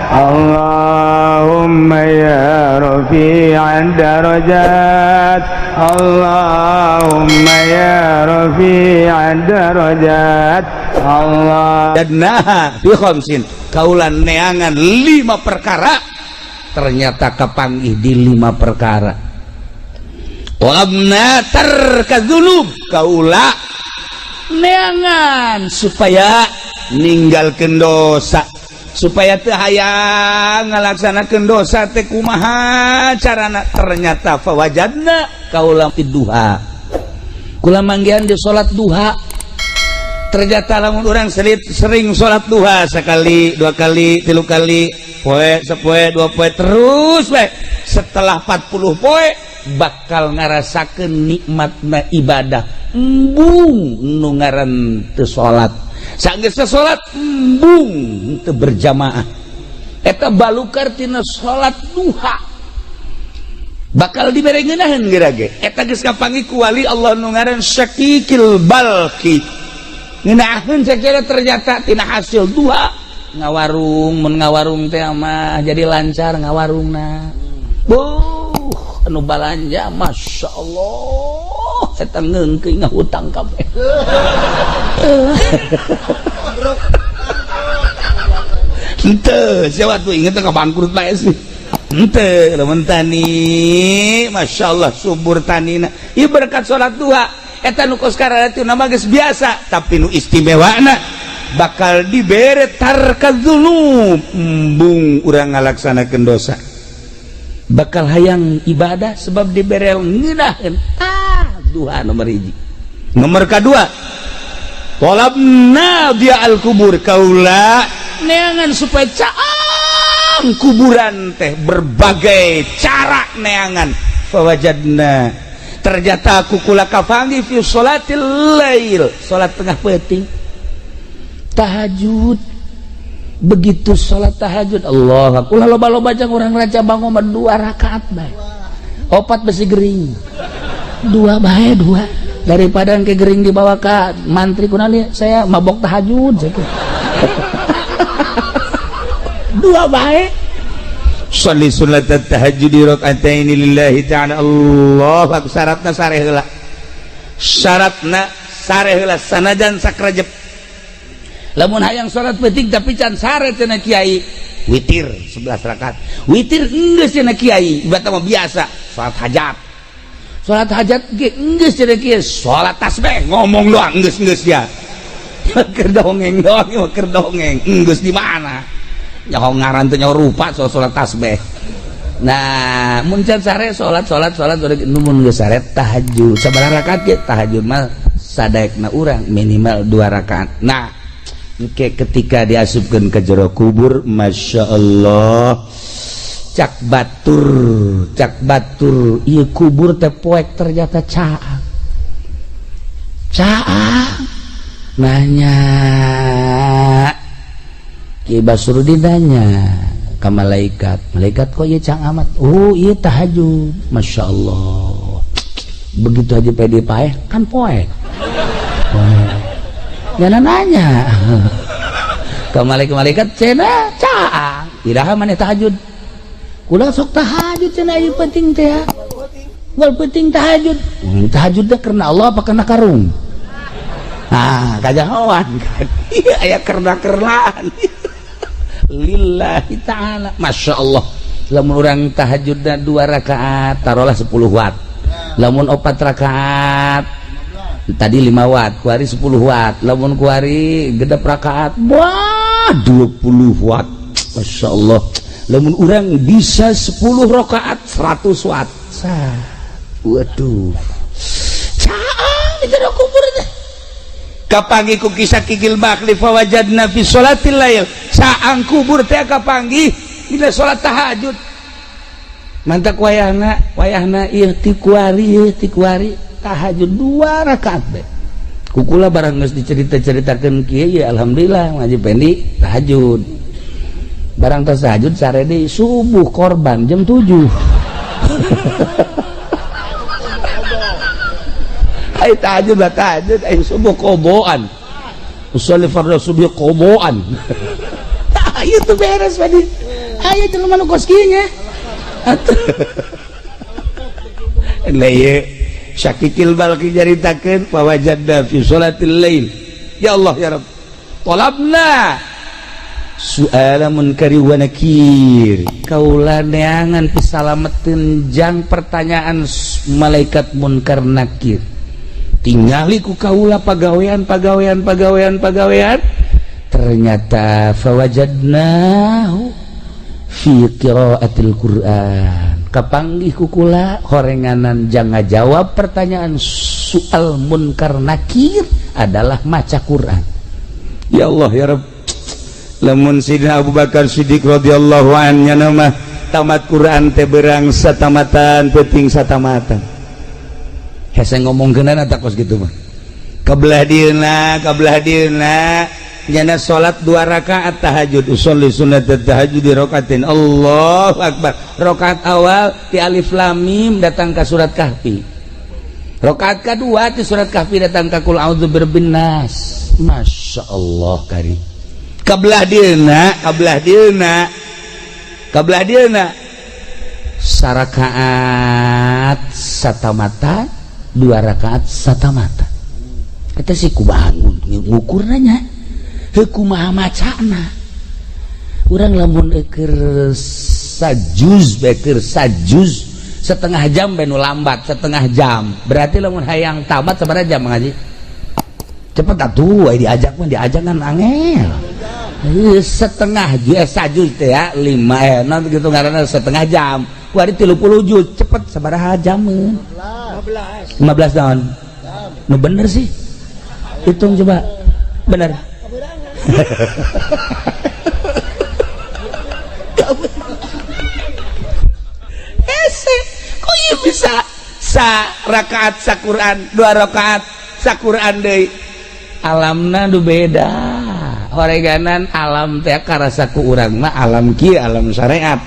Allahumma ya rafi'ad darajat, Allahumma ya rafi'ad darajat, Allah jadnaha fi khamsin, kaulan neangan 5 perkara ternyata kapanggih di 5 perkara. Wabna tarkadzunub, kaula neangan supaya ninggalkeun dosa, supaya teu hayang ngalaksanakeun dosa teh kumaha carana. Ternyata fawajadna kaula duha, kula manggihan di salat duha. Ternyata lamun urang sering salat duha sekali, 2 kali, 3 kali, poe, sepoe, 2 poe terus we. Setelah 40 poe bakal ngarasakeun nikmatna ibadah embung nu ngaran teu salat. Sanggeus salat embung teu berjamaah, eta balukar tina salat duha bakal dibere ngeunaheun geura ge. Eta geus kapanggih ku wali Allah nu ngaran Syakikil Balki, ngeunaheun sacara ternyata tina hasil duha ngawarung. Mun ngawarung teh mah jadi lancar ngawarungna. Anu balanja Masya Allah eta ngeungkeuy ngahutang kabeh. Henteu sia waktu inget ka bangkrut bae sih. Henteu lamun tani Masya Allah subur tanina. Ieu berkat salat duha eta nu kos kararatiuna mah geus biasa, tapi nu istimewana bakal dibere tarkadzunub, embung urang ngalaksanakeun dosa. Bakal hayang ibadah sebab dibere ngeunaheun duha nomor 1. Nomor kedua, talabna dia al-kubur, kaula neangan supaya caang kuburan teh berbagai cara neangan. Fawajadna, ternyata aku kula kapanggih fi sholatil lail, salat tengah peuting, tahajud. Begitu sholat tahajud, Allah aku loba-loba jang orang raja bangun 2 rakaat bae, 4 besi gering, 2 bae 2 daripada ke gering dibawa ke mantri kunali saya mabok tahajud saya 2 bae. Sholli sholat tahajud raka'ataini lillahi ta'ala, Allah syaratna sare heula, syaratna sare heula sanajan sakrajep. Lamun hayang salat peuting tapi can sare cenah kiai, witir 11 rakaat. Witir geus cenah kiai, ibaratna mah biasa. Salat hajat. Salat hajat ge geus cenah kiai, salat tasbih ngomong doang geus ya. Keur dongeng doang, keur dongeng. Geus di mana? Nyaho ngaran teh nyaho rupa salat tasbih. Nah, mun can sare salat mun geus sare tahajud. Sabaraha rakaat ge tahajud mah sadaekna urang minimal 2 rakaat. Nah, ketika diasupkan ke jero kubur, Masya Allah cak batur iya kubur teh poek ternyata caang nanya Ki Basrudin nanya ke malaikat kok iya cang amat, oh iya tahajud. Masya Allah begitu aja pede paeh kan poek jangan nanya ke malaikat cina caang iraha maneh tahajud, kula sok tahajud cina ieu penting teh ya, wal penting tahajud. Tahajud teh karena Allah apa karena karung? Nah kajahoan kan iya aya kerna-kernaan lillahi ta'ala. Masya Allah lamun urang tahajudna 2 rakaat taruhlah 10 watt, lamun 4 rakaat tadi 5 watt, kuari 10 watt, lamun kuari gedep rakaat wah 20 watt. Masya Allah lamun urang bisa 10 rakaat 100 watt. Waduh caang itu ada kubur itu. Kapanggih ku kisah kigil makli fawajadna fi sholatil lail, caang kubur teh kapanggih bila sholat tahajud. Mantak wayahna ieu ti kuari tahajud 2 rakaat be. Kukula barang geus dicerita-ceritakeun kieu ya alhamdulillah ngaji pendi tahajud. Barang tos tahajud sare deui subuh korban jam 7. Ai tahajud ai subuh koboan. Usolli fardhu subuh koboan. Tah ieu teh beres tadi. aya jelema nu kos kieu nya lah ieu Syakikil Balki jaritakeun pawajadna fi sholatil lail ya Allah ya Rabb talabna su'ala munkari wa nakir kaula neangan pisalameteun jang pertanyaan malaikat munkar nakir tingali ku kaula pagawean ternyata fawajadnahu fi qiraatil Qur'an kapanggih ku kula horenganan jang ngajawab pertanyaan soal munkar nakir adalah maca Quran. Ya Allah ya Rabb lamun Sidina Abu Bakar Siddiq radhiyallahu anhu nama tamat Quran teh berang satamatan peuting satamatan hese ngomongkeunana tak kos kitu mah kabelah dieuna nyana salat 2 rakaat tahajud usolli sunat tahajud di rakaatin Allahu akbar rakaat awal ti alif lam mim datang ka surat kahfi rakaat kedua ti surat kahfi datang ka qul a'udzu birabbin nas masyaallah karim kabelah dieuna sarakaat satamata 2 rakaat satamata eta si kumaha ngukurna nya heuh kumaha macana urang lamun keur sajuz setengah jam bae nu lambat setengah jam berarti lamun hayang tamat sabaraha jam ngaji cepet atuh diajak kan angel setengah sajuz teh ya 5 non gitu ngaranna setengah jam kuari 30 juz cepet sabaraha jameun 15 tahun nu bener sih hitung coba bener kok ieu bisa rakaat saquran 2 rakaat saquran deui alamna nu beda horeganan alam teh karasa ku urang mah alam kieu alam syariat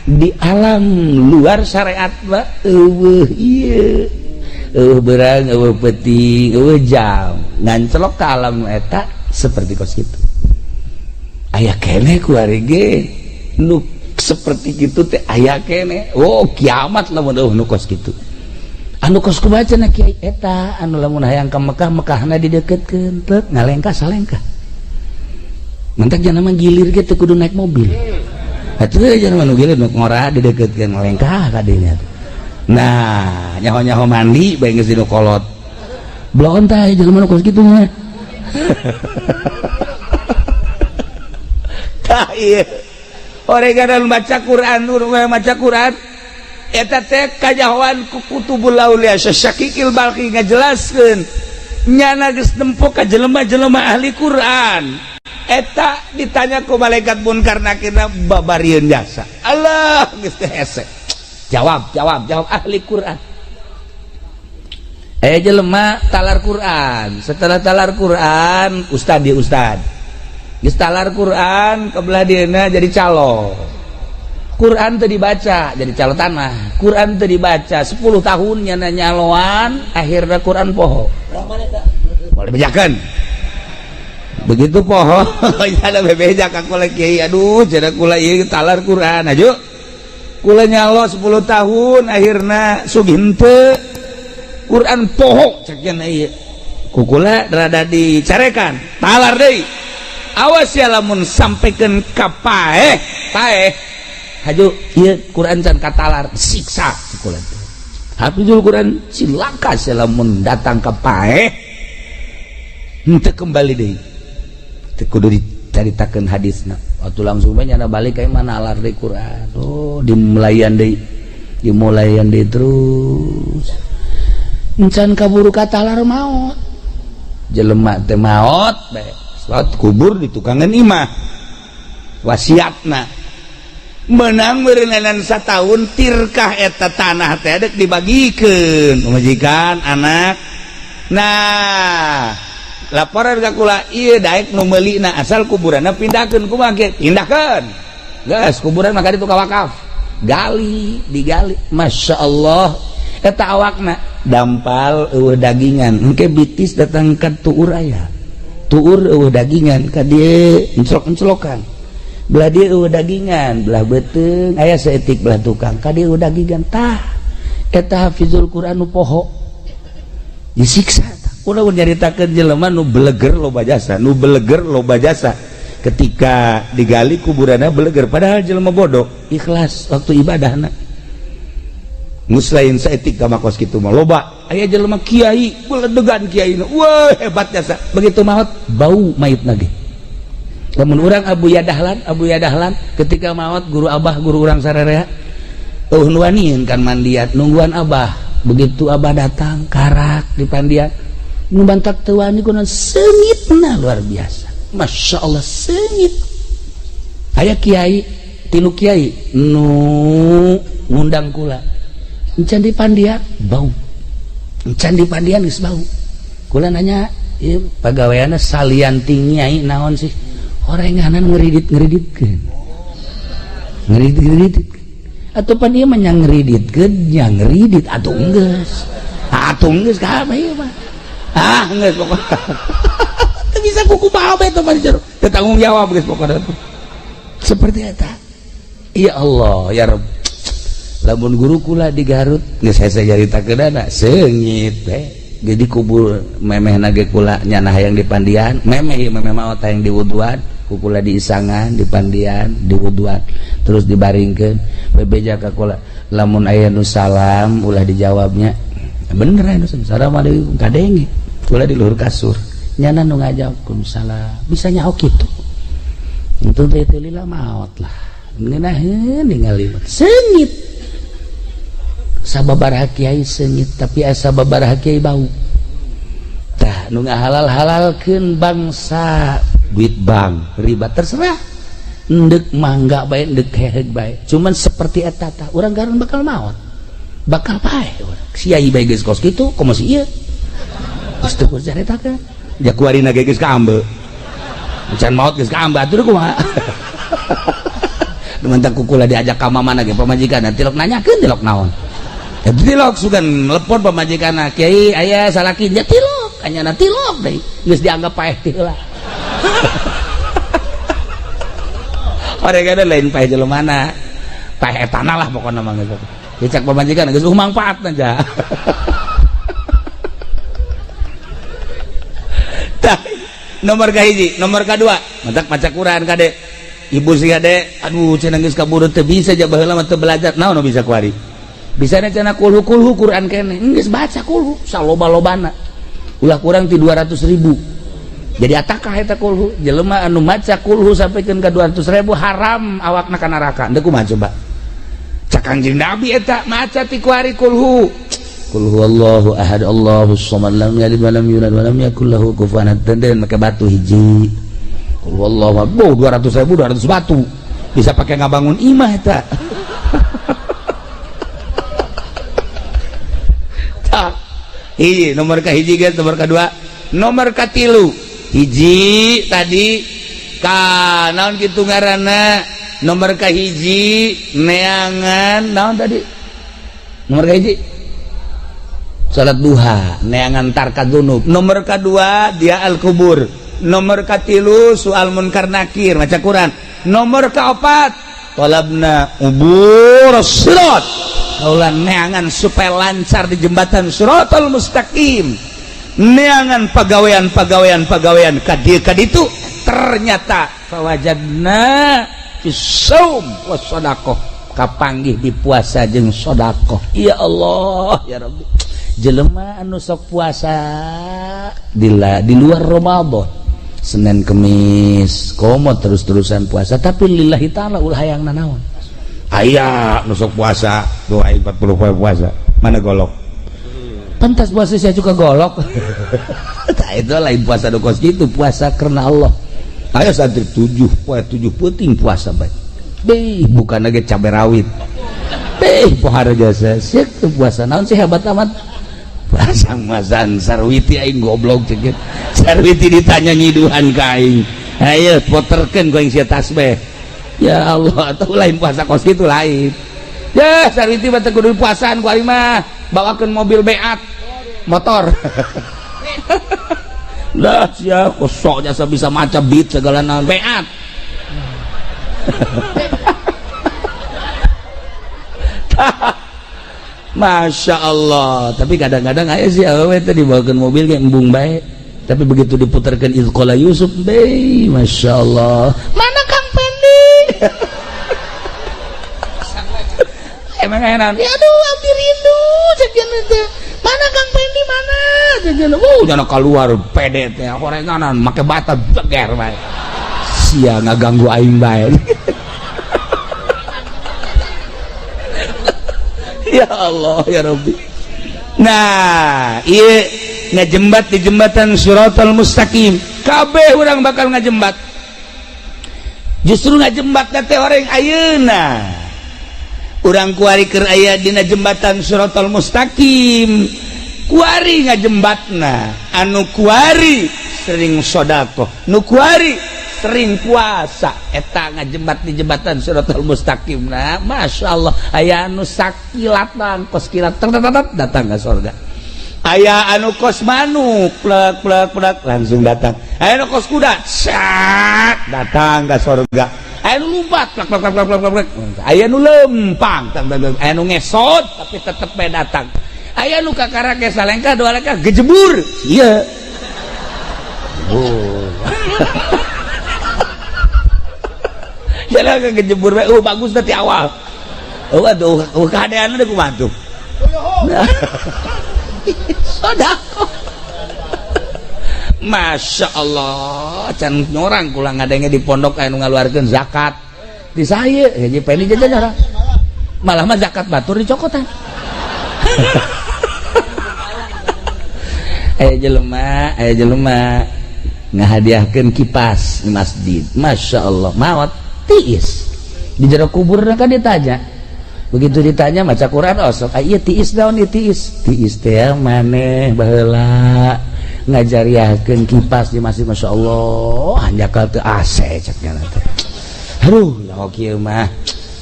di alam luar syariat mah eueuh ieu berang eueuh peuting eueuh jam ngancelok ka alam eta seperti kos kitu aya keneh ku ari ge nu seperti kitu teh aya keneh oh kiamat lamun nu kos kitu anu kos kubacana kiai eta anu lamun hayang ka Mekah Mekahna dideketkeun teuk ngalengkah salengkah mentak jangan mah gilir ge teu kudu naik mobil atuh jangan mah nu gilir nu ngora dideketkeun ngalengkah ka dinya nah nyaho-nyaho mandi bae geus dinu kolot blon tah jangan mah kos kitu nya tah ieu oreganan maca Quran maca Quran eta teh kajahoan ku kutubul aulia Syakikil Balki ngajelaskeun nyana geus nempo ka jelema-jelema ahli Quran eta ditanya ku malaikat munkar nakirna babarieun jasa Allah geus teh hese jawab ahli Quran jelema talar Quran setelah talar Quran ustad geus talar Quran kebelah dieuna jadi calo Quran teu dibaca jadi calo tanah Quran teu dibaca 10 tahun nyana nyaloan akhirna Quran poho boleh bejakeun begitu poho nyana bebeja ka kula kiai aduh cenah kula ieu talar Quran aju kula nyalo 10 tahun akhirna sugih henteu Quran poho cek cenah ieu ku kula rada dicarekan talar deui awas ya lamun sampaikan ka paeh haju ieu Quran can katalar siksa kula hafizul Quran cilaka ya lamun datang ka paeh henteu kembali deui teu kudu dicaritakeun hadisna waktu langsung bae nyana balik ka mana alar deui Quran oh dimulayan deui terus encan kaburu katalar maot jelema teh maot bae salat kubur di tukangan imah wasiatna menang berenang setahun tirkah eta tanah teh dek dibagikeun majikan anak nah laporan ka kula ieu daek nu meulina asal kuburanna pindahkeun kumaha ge pindahkeun geus kuburan maka ditu ka wakaf digali masya Allah eta awakna dampal eueuh dagingan engke bitis datang ka tuur aya tuur dagingan ka dieu encelok-encelokan belah dia dagingan belah beteng aya seetik belah tukang ka dia dagingan tah eta hafizul Quran nu poho disiksa ulah nyaritakeun jelema nu beleger loba jasa ketika digali kuburanna beleger padahal jelema bodoh ikhlas waktu ibadahna muslain saetik ka makos kitu mah loba aya jelema kiai beledegan kiaina wah hebat jasa begitu maot bau mayit nage lamun urang Abu Yadahlan ketika maot guru abah guru urang sarerea nuanieun kan mandiat nungguan abah begitu abah datang karak di pandian nu bantak teu wani kunaon seungitna luar biasa Masya Allah seungit aya kiai tilu kiai nu ngundang kula encan di pandian bau encan di pandian geus bau kula nanya ieu pagaweana salianti nyai naon sih orenganan ngeridit-ngeriditkeun atau pan ieu mah nya ngeridit atuh geus ka apa ieu mah geus pokokna teu bisa kuku bae teh mah jero teu tanggung jawab geus pokokna seperti eta ya Allah ya Rabb lamun guru kula di Garut geus hese nyaritakeunana seungit teh jadi kubur memeh nage kula nyana hayang di pandian memeh maot hayang di wuduan kukula di isangan di pandian di wuduan terus dibaringkeun bebeja ka kula lamun aya nu salam ulah dijawabnya bener aya nu assalamualaikum kadenge kula di luhur kasur nyana nu ngajawabkeun salam bisa nyaho kitu itu teh lila maot lah ngeunaheun ningali seungit sababaraha kiai seungit tapi asa babaraha kiai bau tah nu ngahalal-halalkeun bangsa duit bank riba terserah endek mangga bae endek heheg bae cuman seperti eta tah urang garon bakal maot bakal pae siai bae geus kos kitu komo si ieu geus teu jaretakeun ja kuarina ge geus kaambe can maot geus kaambe atuh kumaha mantak kukula diajak ka mamana ge pamajikanna tilok nanyakeun tilok naon tilok sugan telepon pamajikanna kiai aya salaki nya tilok anyana tilok deui geus dianggap paeh ti heula orang ada lain paeh jelemana paeh etana lah pokoknya mah gitu dicak pemajikan geus mangfaat aja tah nomor kahiji nomor kadua matak maca Quran kade ibu si kade aduh cenah geus kaburu teu bisa ja baheula mah teu belajar naon bisa kuari bisana cenah kulhu Quran keneh geus baca kulhu saloba-lobana ulah kurang ti 200.000 jadi atakah eta kulhu jelema anu maca kulhu sampikeun ka 200.000 haram awakna ka neraka teu kumaha coba cak Kangjeng Nabi eta maca ti kuari kulhu qul huwallahu ahad Allahus samad lam yalid wa lam yulad wa lam yakul lahu kufuwan ahad den make batu hiji qul huwallahu ahad 200.000 200 batu bisa pakai ngabangun imah eta tah hiji nomor kahiji geus nomor kadua nomor katilu hiji tadi ka naon kitu ngaranna nomor kahiji neangan naon tadi nomor kahiji salat duha neangan tarka dzunub nomor kadua dia al kubur nomor katilu soal munkar nakir maca Quran nomor kaopat talabna ubur sirat kaulan neangan supaya lancar di jembatan siratal mustaqim neangan pagawean kaditu ternyata fawajadna fisaum wasodaqoh kapanggih di puasa jeung sodaqoh ya Allah ya Rabbi jelema anu sok puasa di luar Ramadan Senin Kemis komo terus-terusan puasa tapi lillahi ta'ala ulah hayang nanaon aya nu sok puasa 40 poe puasa mana golok pantas puasa saya juga golok nah, itu lain puasa dokos gitu puasa karena Allah ayo santri 7 penting puasa baik deh bukan lagi cabai rawit deh pohara jasa siap puasa naon sih hebat amat puasa mazan sarwiti aing goblok ceket sarwiti ditanya nyiduhan ka aing ayo poterkeun ku aing sia tasbih ya Allah atuh lain puasa kos gitu lain ya sarwiti mah teu kudu puasaan ku ari mah bawakeun mobil beat motor lah sia kosok jasa bisa maca beat segala naon beat Masya Allah. Tapi kadang-kadang aya sih awewe teh dibawakeun mobil kayak embung bae. Tapi begitu diputarkan Izqala Yusuf, deh, Masya Allah. Mana Kang Pendi? Emang enak. Ya aduh, abdi rindu. Mana Kang Pendi mana? Jangan keluar pede teh. Horenganan make bata jeger bae. Sia ngaganggu aing bae. Ya Allah ya Rabbi. Nah, iya ngajembat di jembatan Shiratal Mustaqim. Kabeh urang bakal ngajembat. Justru ngajembat teh orang ayeuna. Urang kuari keur aya dina jembatan Shiratal Mustaqim. Kuari ngajembatna. Anu kuari sering sedekah. Nu kuari sering puasa. Eta ngajembat di jembatan Shiratal Mustaqim. Nah, Masya Allah. Aya anu sakilat kos kilat datang ke surga. Aya anu kos manuk plek langsung datang. Aya anu kos kuda sak datang ke surga. Aya anu lumpat plek. Aya anu lempang, aya anu ngesot tapi tetep bae datang. Aya anu kakarake salengkah dua lekah gejebur. Iya. Oh. Jalan ke gejebur bae. Bagus tadi awal. Aduh, kadean ada kumaha tuh. Sodako. Masya Allah, can nyorang kulang ngadenge di pondok anu ngaluarkeun zakat. Di saya hiji penny jajan malah mah zakat batur dicokotan. Aya jelema ngahadiahkeun kipas di masjid. Masya Allah, maot tiis di jero kuburna kan ditanya. Begitu ditanya maca Quran osok, iya tiis daun tiis teh maneh baheula ngajariahkeun kipas di masjid. Masya Allah, hanjakal teu AC cekna teh. Aduh, lah kieu mah.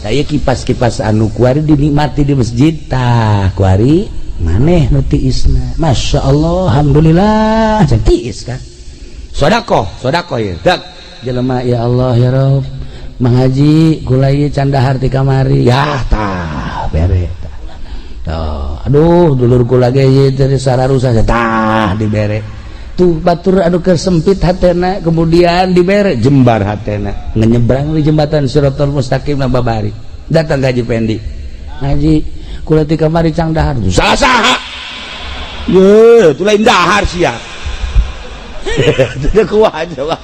Aya kipas-kipas anu kuari dinikmati di masjid tah kuari maneh nu tiisna. Masya Allah, alhamdulillah, cek tiis kan. Sedekah ieu. Dak jelema ya Allah ya Rabb. Mang Haji kula ieu can dahar ti kamari. Ya tah bere tah. Tuh, aduh dulur kula ge ieu teh sararusa tah dibere. Tuh batur anu keur sempit hatena kemudian dibere jembar hatena. Ngenyebrang di jembatan Shiratal Mustaqim na babari. Datang ka Haji Pendi. Haji kula ti kamari can dahar. Saha? Ye, tu lain dahar sia. Tidak kuat coba.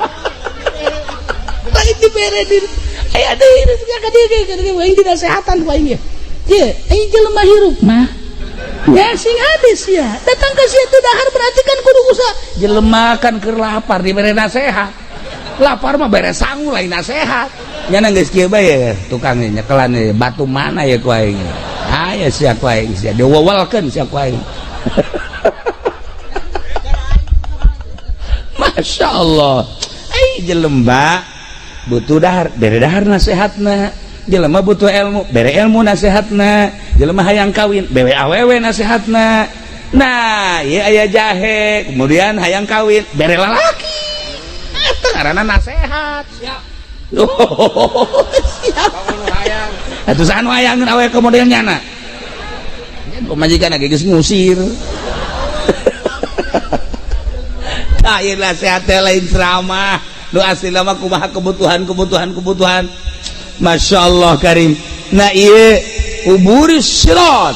Lain dibere di aya deui ka dieu aing dinasehatan ku aing. Ye, aing jelema hirup mah. Ya sing hadis ya. Datang ka sia teu dahar berarti kan kudu usaha. Jelema kan keur lapar dibere nasehat. Lapar mah bere sangu lain nasehat. Nyana geus kieu bae tukang nyekelan batu mana ya ku aing. Aya sia ku aing sia diwewelkeun sia ku aing. Masya Allah. Jelema butuh dahar, bere dahar nasehatna. Jelema butuh ilmu, bere ilmu nasehatna. Jelema hayang kawin, bere awewe nasehatna. Nah, ieu aya jahe, kemudian hayang kawin, bere lalaki. Eta ngaranna nasehat. Siap. Siap. Hayang. Atuh sanu hayangkeun awewe kemudian nyana. Pamajikan geus ngusir. Akhirnya sehat lain ceramah lu asli lama kumaha kebutuhan Masya Allah karim. Nah iya uburi sirat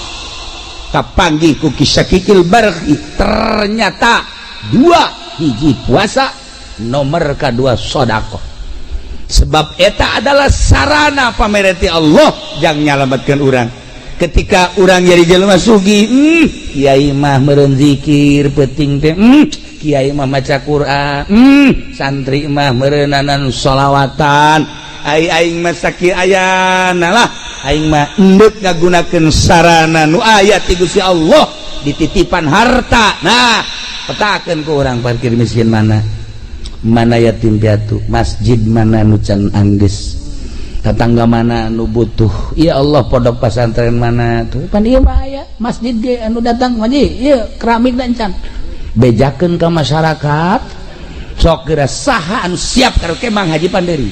kapanggih ku kisah kikil barhi. Ternyata dua hiji puasa nomor kedua sodako. Sebab eta adalah sarana pamereti Allah yang nyalamatkan orang. Ketika orang jadi jelema sugi, kiai mah meureun zikir penting teh, kiai mah maca Quran, santri mah meureunanan sholawatan, aing mah sakieu ayana lah, aing mah endeup ngagunakeun sarana nu aya ti Gusti Allah dititipan harta. Nah, petakeun ku urang parkir miskin mana yatim piatu, masjid mana nu can anggeus, tetangga mana anu butuh. Ya Allah, pondok pesantren mana tuh pan ieu mah aya masjid ge anu datang haji ieu keramik dan can bejakeun ka masyarakat. Sok kira saha anu siap karo Mang Haji Panderi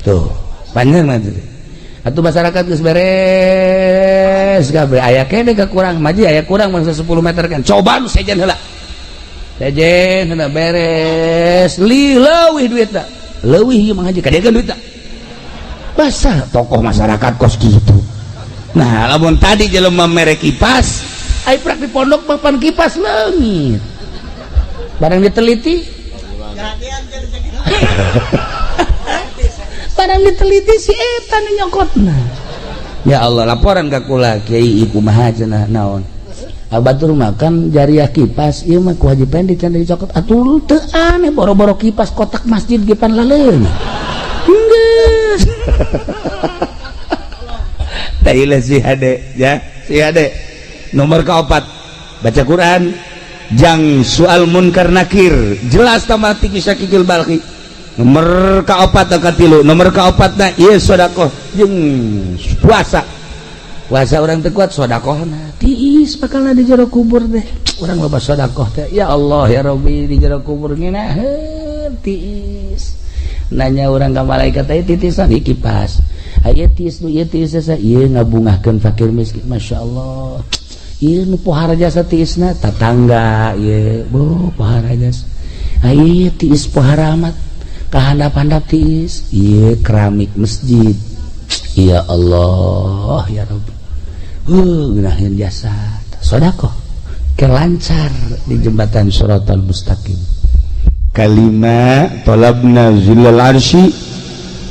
tuh panjang nanti atuh masyarakat geus beres kabeh aya kene kurang maji aya kurang mangsa 10 meter kan coba nu sejen heula beres leuwih duitna leuwih ieu mah haji kadegan duitna basah tokoh masyarakat kos gitu. Nah lamun tadi jelema mere kipas ai prak di pondok papan kipas leungit barang diteliti barang diteliti si eta nu nyokotna ya Allah laporan ka kula kiai kumaha cenah naon abatur makan jariah kipas ieu mah ku Haji Pendi can dicokot atuh teu aneh boro-boro kipas kotak masjid ge pan laleung geus tailah si hade ya si hade nomor kaopat baca Quran jang soal munkar nakir jelas tamati kisah kikil balki nomor kaopat ka tilu nomor kaopatna ieu sedekah jeung puasa orang teu kuat sedekahna tiis bakalna di jero kubur teh urang loba sedekah teh ya Allah ya Rabbi di jero kubur ngeunaheun tiis nanya orang ka malaikat aya titisan di kipas aya tiis nu ieu tiis sa ieu ngabungahkeun fakir miskin masyaallah ieu nu pohara jasa tiisna tatangga ieu pohara jasa aya tiis pohara amat kahandap-handap tiis ieu keramik masjid ya Allah ya Rabbi gunahin jasa sedekah kelancar di jembatan Shiratal Mustaqim kalima talabna zillal arsy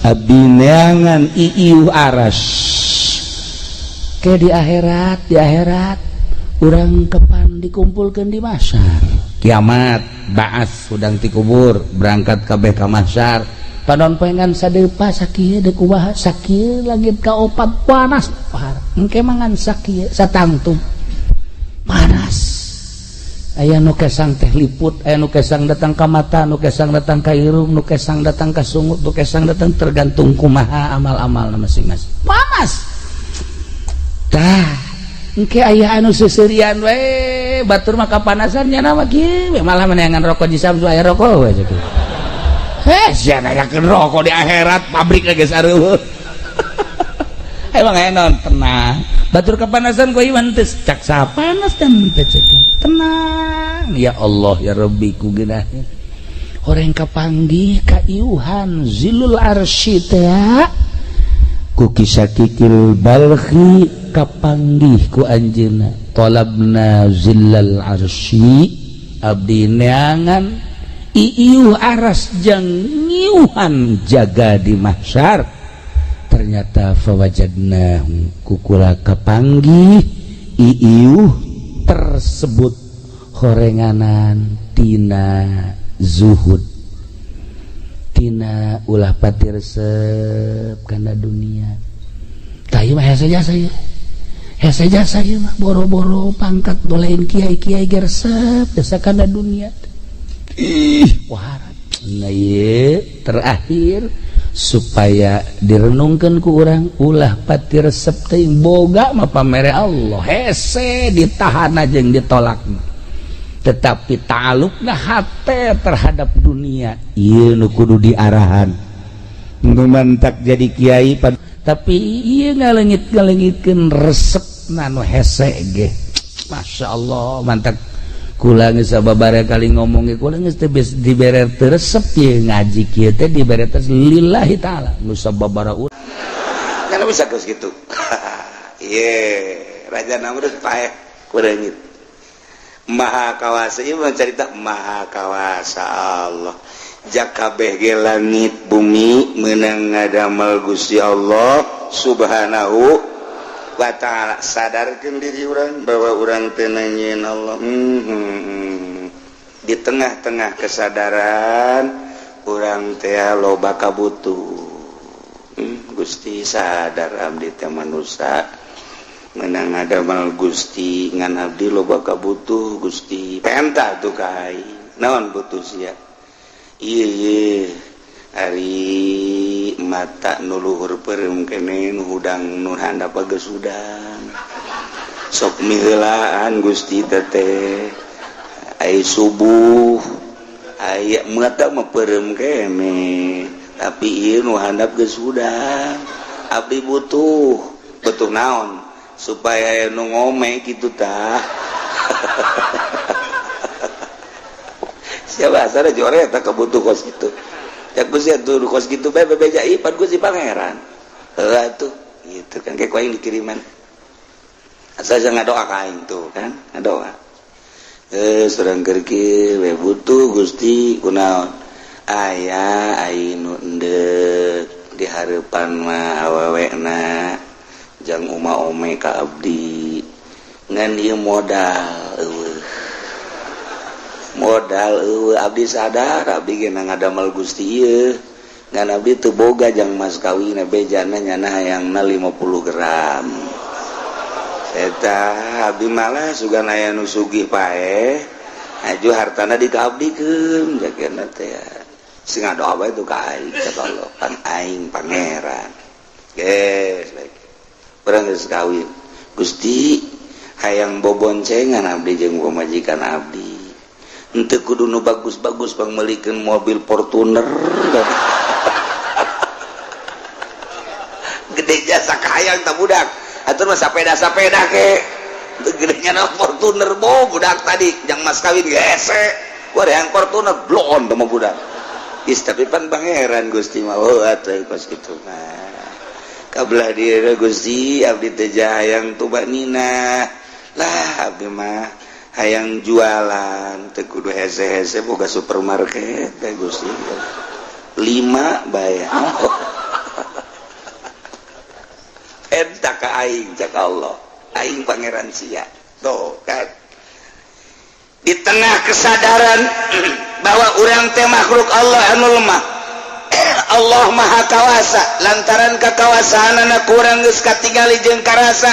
abdi neangan iiuh aras ke di akhirat urang kepan dikumpulkeun di mahsyar kiamat ba'ats udang ti kubur berangkat kabeh ka mahsyar panon pengan sadeupa sakieu deuk kumaha sakieu langit kaopat panas pahar engke mangan sakieu satangtung panas aya nu kesang teh liput aya nu kesang datang ka mata nu kesang datang ka irung nu kesang datang ka sungut nu kesang datang tergantung kumaha amal-amalna masing-masing panas tah engke aya anu seuseurean we batur mah kapanasan nya mah kieu malah meneangan rokok di Samsu aya rokok we gitu sia nayakeun rokok di akhirat pabrik geus areueuh emang enon tenang batur kapanasan ku ieu teu cak sapanas dan teu tenang ya Allah ya Rabbi ku geunaheun horeng kapanggih ka iuhan zilul arsy teh ku kisah kikil balhi kapanggih ku anjeunna talabna zillal arsy abdi neangan iiuh aras jang ngiuhan jaga di mahsyar ternyata fawajadna kukula kapanggih iiuh tersebut horenganan tina zuhud tina ulah pati resep kana dunia tah ieu mah hese jasa ieu mah boro-boro pangkat dolein kiai-kiai ge resep jasa kana dunia waharat nah ieu terakhir supaya direnungkeun ku urang ulah pati resep teuing boga mah pamere Allah hese ditahan jeung ditolak tetapi ta'alluqna hate terhadap dunia ieu nu kudu diarahan nu mantak jadi kiai tapi ieu ngaleungit-ngaleungitkeun resepna nu hese ge masyaallah mantak kula geus sababaraha kali ngomong ge kula geus teu dibere teu resep ye ngaji kieu teh dibere teh lillahi taala nu sababaraha urang kana bisa geus kitu ieu raja namrud pae kureungit maha kawasa ieu mah carita maha kawasa Allah jak kabeh ge langit bumi meunang ngadamel Gusti Allah subhanahu wa ta'ala sadarkeun diri urang bahwa urang teh nanyain Allah di tengah-tengah kesadaran urang teh loba kabutuh Gusti sadar abdi teh manusia meunang ngadamal Gusti ngan abdi loba kabutuh Gusti pentah tuh kai naon butuh sia ieu ari mata nu luhur peureum kene nu hudang nu handap geus udang sok miheulaan Gusti teh ai subuh aya mata mah peureum kene tapi nu handap geus sudah abdi butuh naon supaya nu ngome kitu tah siapa asal jore tak kebutuh kos gitu ya Gusti atuh kos gitu bae bebeja ipan Gusti Pangeran tuh gitu kan kayak aing dikiriman asal jangan doa ka aing tuh kan ngadoa surang kerki we butuh Gusti kunaon aya aing nu endeuh di hareupan mah awewena jang uma-ome ka abdi ngan ieu modal abdi sadar abdi ge ngadamel Gusti ieu ngan abdi teu boga jang mas kawina bejana nyana hayangna 50 gram eta abdi malah sugan aya nu sugih pae aju hartana dikaabdikeun jakeuna teh sing ngadoa bae tu ka aing Allah pan aing pangeran geus urang geus kawin Gusti hayang boboncengan abdi jeung pamajikan abdi henteu kudu nu bagus-bagus pang meulikeun mobil Fortuner gede jasa kahayang tah budak atur mah sapeda ke gedenya na Fortuner budak tadi jang mas kawin gese gua yang Fortuner blon teh budak is tapi pan pangeran Gusti mah atuh pas kitu mah kabelah dia Gusti abdi teh hayang tuba nina lah abdi mah hayang jualan teu kudu hese-hese boga supermarket teh Gusti 5 bayar eta ka aing cak Allah aing pangeran sia tuh kan di tengah kesadaran bahwa urang teh makhluk Allah anu lemah Allah maha kawasa lantaran kakawasaanna kurang geus katingali jeung karasa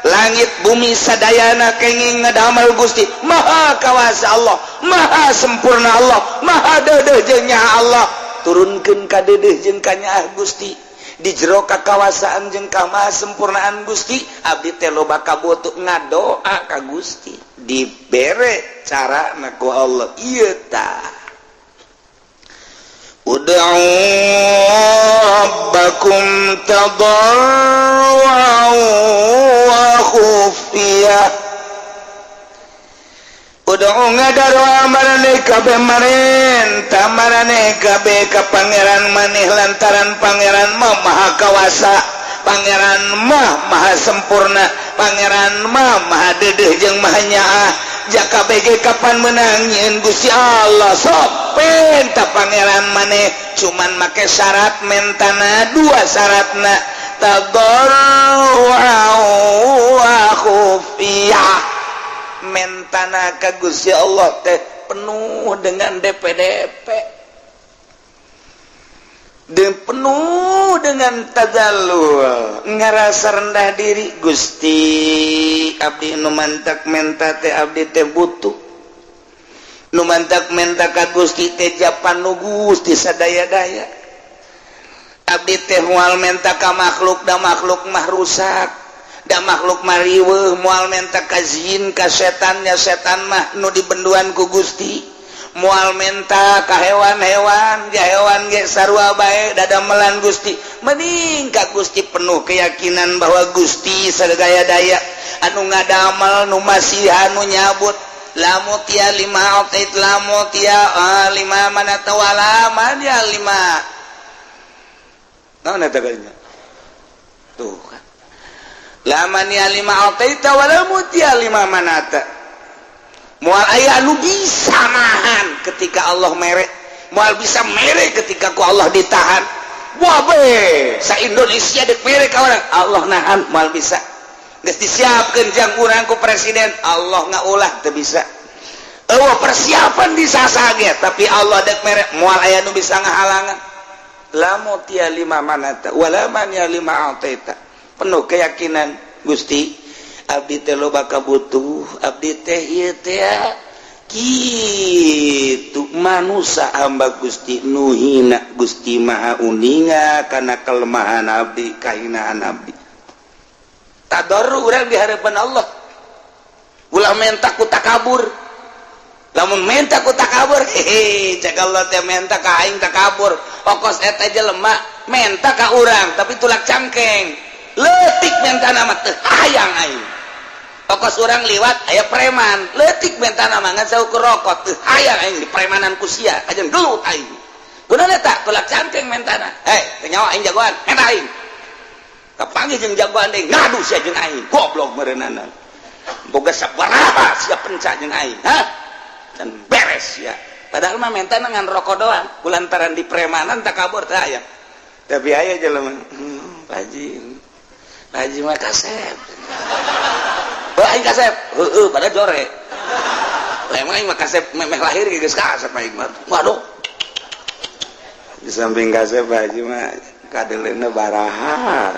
langit bumi sadayana kenging ngadamel Gusti maha kawasa Allah maha sempurna Allah maha deudeuh jeung nyaha Allah turunkeun ka deudeuh jeung ka nyaha Gusti di jero kakawasaan jeung kamasempurnaan Gusti abdi teh loba kabutuh ngadoa ka Gusti dibere carana ku Allah ieu tah ud'u rabbakum tadarruan wa khufiyah ud'u ngadaroa marane kabeh marentah marane kabeh ka pangeran maneh lantaran pangeran mah maha kawasa pangeran mah maha sempurna pangeran mah maha deudeuh jeung maha nyaah jaka bege kapan menang nyeun Gusti Allah sok pentah pangeran maneh cuman make syarat mentana 2 syaratna tadarruan wa khufiyah mentana ka Gusti Allah teh penuh dengan DP dan penuh dengan tazallul ngarasa rendah diri Gusti abdi nu mantak menta teh abdi teh butuh nu mantak menta ka Gusti teh japan nu Gusti sadaya-daya abdi teh moal menta ka makhluk da makhluk mah rusak da makhluk mah riweuh moal menta ka jin ka setan nya setan mah nu dibenduan ku Gusti moal menta ka hewan-hewan ya hewan ge sarua bae dadamelan Gusti mending ka Gusti penuh keyakinan bahwa Gusti sadaya daya anu ngadamel nu masih anu nyabut lamu tia 5 autait lamu tia 5 mana tawala man ya 5 naon eta kalinya tuh kan laman ya 5 autait wala mutia 5 manata moal aya anu bisa nahan ketika Allah mere moal bisa mere ketika ku Allah ditahan wabe sa Indonesia dek mere ka orang Allah nahan moal bisa geus disiapkeun jang urang ku presiden Allah ngaulah teu bisa eueuh persiapan disasage tapi Allah dek mere moal aya nu bisa ngahalangan la mutia 5 manata wala man ya 5 ataita penuh keyakinan Gusti abdi teh loba kabutuh abdi teh ieu teh kitu manusia hamba Gusti nu hina Gusti maha uninga kana kelemahan abdi kahinaan abdi tadarru urang di hareupan Allah ulah menta ku takabur lamun menta ku takabur cek Allah teh menta ka aing takabur ongkos eta jelema menta ka urang tapi tulak cangkeng leutik menta nama teu hayang aing ongkos urang liwat aya preman leutik menta nama ngan saukur rokok teu hayang aing di premanan ku sia ajeun gelut aing kunaon eta tulak cangkeng mentana teu nyawa aing jagoan menta aing kapanggih jeung jagoan deui ngadu sia jeung aing goblok meureunana boga sabaraha sia penca jeung aing dan beres ya padahal mah mentana ngan rokok doang kulantaran di premanan takabur teh aya tapi aya jelema Pak Haji mah kasep aing kasep heueuh pada jore lain mah aing mah kasep memeh lahir geus kasep aing mah waduh di samping kasep Pak Haji mah kadeleuna baraha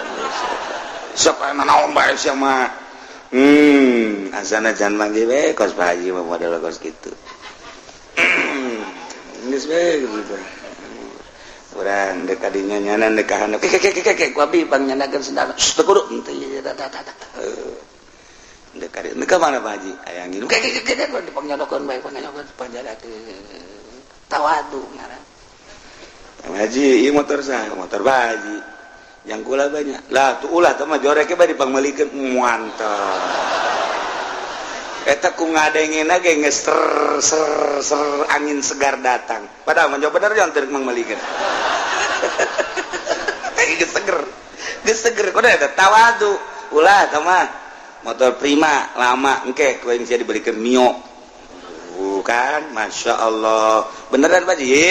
sok ana naon bae sia mah asana jan manggih we kos Pak Haji mah model kos kitu geus we gitu urang dek kadinya nyanan dek kahana kek ku abi bang nyandakeun sendal teu kudu teu dek kadi ka mana Pak Haji aya ngilu kek dipangnyodokkeun bae pangnyodokkeun panjadakeun tawadu ngaran Pak Haji ieu motor saha motor Pak Haji yang kula banyak lah tuh ulah teh mah joreke bae dipangmeulikeun mantap eta ku ngadengena ge geus ser angin segar datang padahal mah bener jangan teu mangmeulikeun geus seger kudu eta tawadu ulah teh mah motor prima lama engke ku aing sia dibelikeun Mio bukan Masya Allah beneran Pak Haji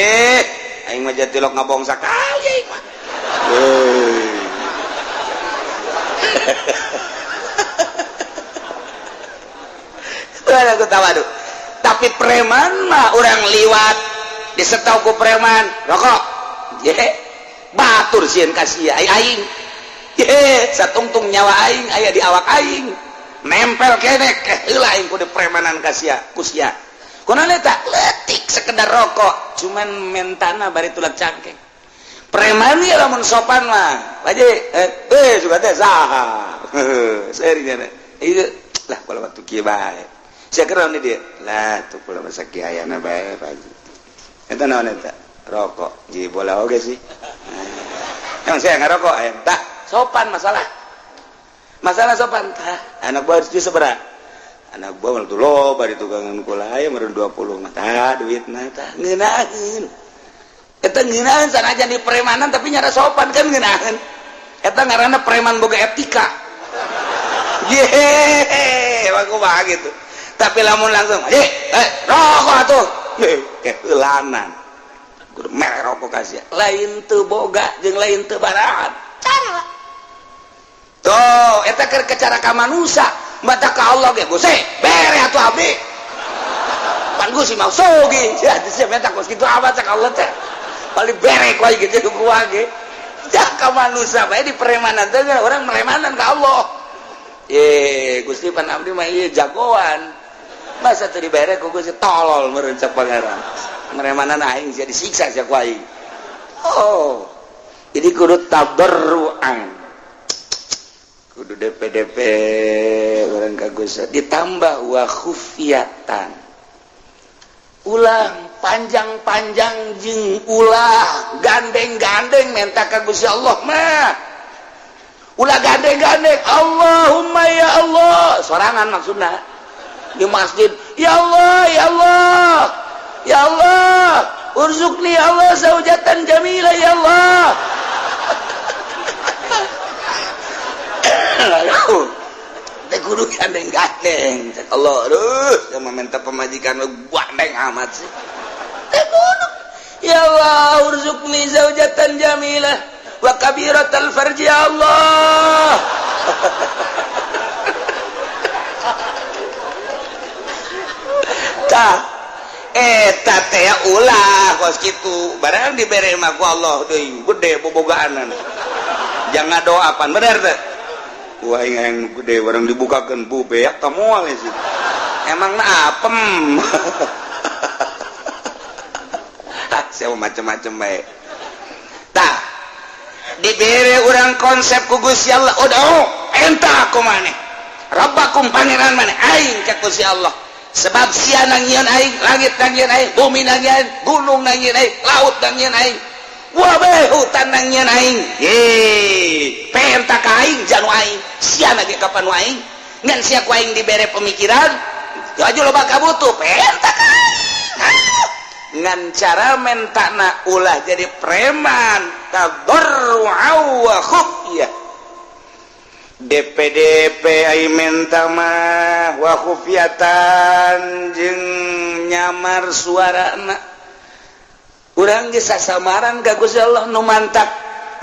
aing mah jatilok ngabong sakali aing mah aku tawadu tapi preman mah orang liwat disetau ku preman rokok batur sieun ka sia aing satungtung nyawa aing aya di awak aing nempel keneh heula aing ku di premanan ka sia ku sia kunaon eta leutik sekedar rokok cuman mentana bari tulak cangkeng preman ieu lamun sopan mah Pak Haji suka teh saha serinya ieu lah kalau waktu kieu bae sia keron dia lah tuh kula masa kiayana bae Pak Haji eta naon eta rokok ji bola oge sih yang saya ngarokok eta sopan masalah sopan tah anak buah itu seberapa anak buah waktu lo bari tugangan kula aya meureun 20 mah tah duitna tah ngeunaheun eta ngeunaheun sanajan di premanan tapi nyara sopan kan ngeunaheun eta ngaranna preman boga etika aku mah gitu tapi lamun langsung rokok atuh keulanan kudu mere rokok kasih lain teu boga jeung lain teu barahan cara tuh eta keur cara ka manusia mata ka Allah ge Gusti bere atuh abdi pan Gusti mau sogi sia meta kos kitu apa cak Allah teh balik bere ku aya gitu ku ge jak ka manusia bae di premanan teh orang premanan ka Allah Gusti pan abdi mah ieu jagoan masa teu dibere ku Gusti tolol meureun cak pangeran meremanan aing sia disiksa sia ku aing jadi kudu tabarruan kudu DP orang ka Gusti ditambah wa khufiyatan ulah panjang-panjang jeung ulah gandeng-gandeng minta ka Gusti Allah mah ulah gandeng-gandeng Allahumma ya Allah sorangan maksudna di masjid ya Allah ya Allah ya Allah urzuqni ya Allah zaujatan jamilah ya Allah teh kudu gandeng-gandeng cek Allah aduh sama minta pemajikan gandeng amat sih teh kudu ya Allah urzuqni zaujatan jamilah wa kabiratal farji ya Allah tah eta teh ulah kos kitu barang dibere mah ku Allah deui gede bobogaanan jangan doapan bener teh wah yang gede barang dibukakeun bu beak teh moal sih emang na apem saya macam-macam bae tah dibere urang konsep ku Gusti Allah udah enta aku maneh rabbakum pangeran maneh aing cek Gusti Allah sebab sia nangieun aing langit nangieun aing bumi nangieun gunung nangieun aing laut nangieun aing wae hutan nangieun aing penta ka aing janu aing sia na ge kapan aing ngan sia ku aing dibere pemikiran aju loba kabutuh penta ka aing ngan cara mentakna ulah jadi preman tadarru'u wa khufyah DPDP ai menta mah wa khufyatan jeung nyamar suarana urang ge sasamaran ka Gusti Allah nu mantap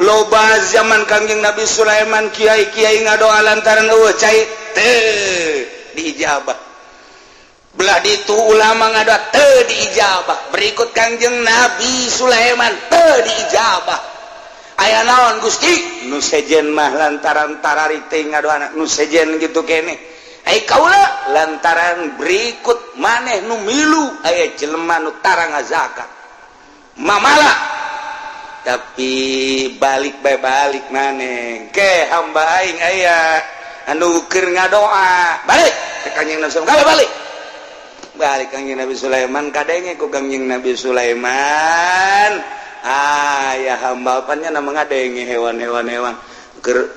loba zaman Kangjeng Nabi Sulaiman kiai-kiai ngadoa lantaran eueuh cai teu diijabah belah ditu ulama ngadoa teu diijabah berikut Kangjeng Nabi Sulaiman teu diijabah aya naon Gusti nu sejen mah lantaran tararite ngadoana nu sejen gitu kene ai kaula lantaran berikut maneh nu milu aya jelema nu tarang zakat mamala tapi balik bae balik maneh ke hamba aing aya anu keur ngadoa balik ka Kanjeng Nabi Sulaiman balik Kanjeng Nabi Sulaiman kadenge ku Kanjeng Nabi Sulaiman ya hamba apanya nama ngadenge hewan-hewan keur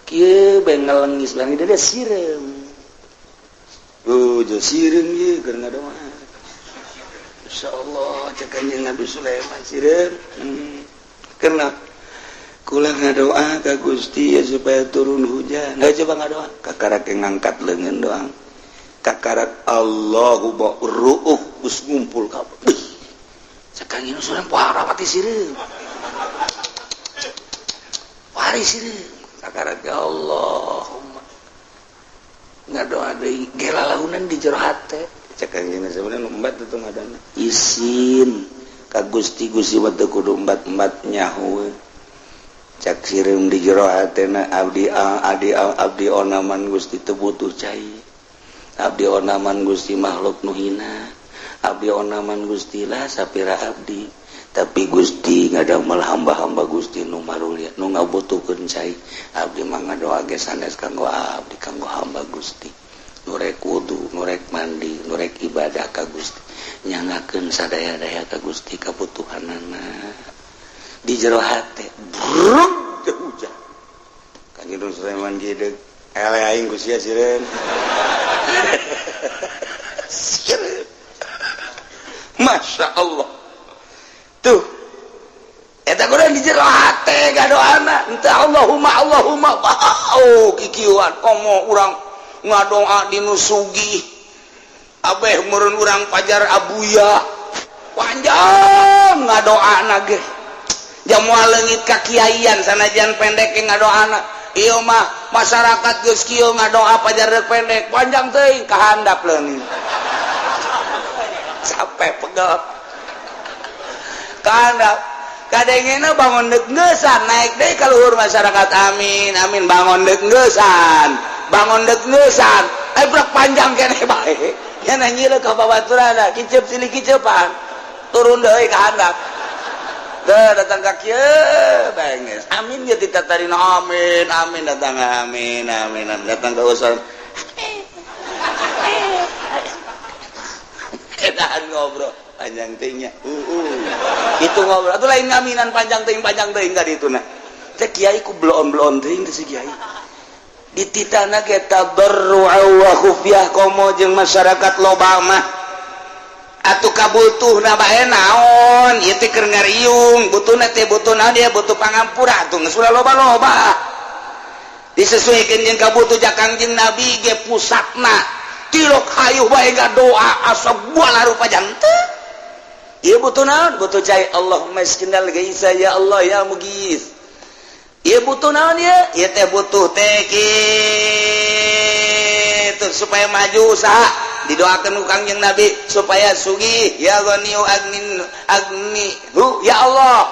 kieu beng ngelengis bang dia sirem jo sirem ye keur ngadoa insyaallah cek Kanjeng Nabi Sulaiman sirem karena kula ngadoa ka Gusti ya supaya turun hujan coba ngadoa kakarak ngangkat leungeun doang kakarak Allahu ru'uh geus ngumpul kabeh Kanjeng Nabi Sulaiman parah pati sireum. Pari sireum. Sakarat ya Allahumma. Ngadoa deui ge lalaunan di jero hate. Cek Kanjeng Nabi Sulaiman umbat itu ngadana. Isin ka Gusti mah teu kudu umbat-umbat nyaho. Cek sireum di jero hatena abdi onaman Gusti teu butuh cai. Abdi onaman Gusti makhluk nu hina. Abdi onaman Gusti lah sapira abdi tapi Gusti ngadamel hamba-hamba Gusti nu marulia nu ngabutuhkeun cai abdi mah ngadoa ge sanes kanggo abdi kanggo hamba Gusti nu rek wudu nu rek mandi nu rek ibadah ka Gusti nyangakeun sadaya-daya ka Gusti kabutuhanana di jero hate bruk hujan Kanjeng Sulaiman gede ele aing Gusti sireun Masya Allah tuh eta kudu di jero hate gadoana ente Allahumma kikieuan komo urang ngadoa dinu sugih abeh meureun urang pajar abuya panjang ngadoana ge jamual leungit ka kiaian sanajan pendek ge ngadoana ieu mah masyarakat geus kieu ngadoa pajar rek pendek panjang teuing kahandap leungit sampai pegel karena kadangnya bangun dek ngesan naik deh ka luhur masyarakat amin amin bangun dek ngesan berak panjang kene bae nya nanyile ka babaturana kicep silih kicepan turun deui ka handap teu datang ka kieu benges amin ge ditatarina amin datang amin datang ka usul edan ngobrol panjang teuingnya itu ngobrol atuh lain ngaminan panjang teuing ka dituna teh kiai ku bloon teuing teh si kiai dititana ge tadarru'u wa khufyah komo jeung masyarakat loba mah atuh kabutuhna bae naon ieu teh keur ngariung butuhna teh butuh naon dia butuh pangampura atuh geus ulah loba-loba disesuaikeun jeung kabutuh Kanjeng Nabi ge pusatna tilok hayuh bae doa asa buala rupa janteu ieu butuh naon butuh cai Allahumma isqinal ghaitha ya Allah ya mughis ieu butuh naon ieu teh butuh teh kitu supaya maju usaha didoakeun ku Kanjeng Nabi supaya sugih ya ghaniyu agnihu ya Allah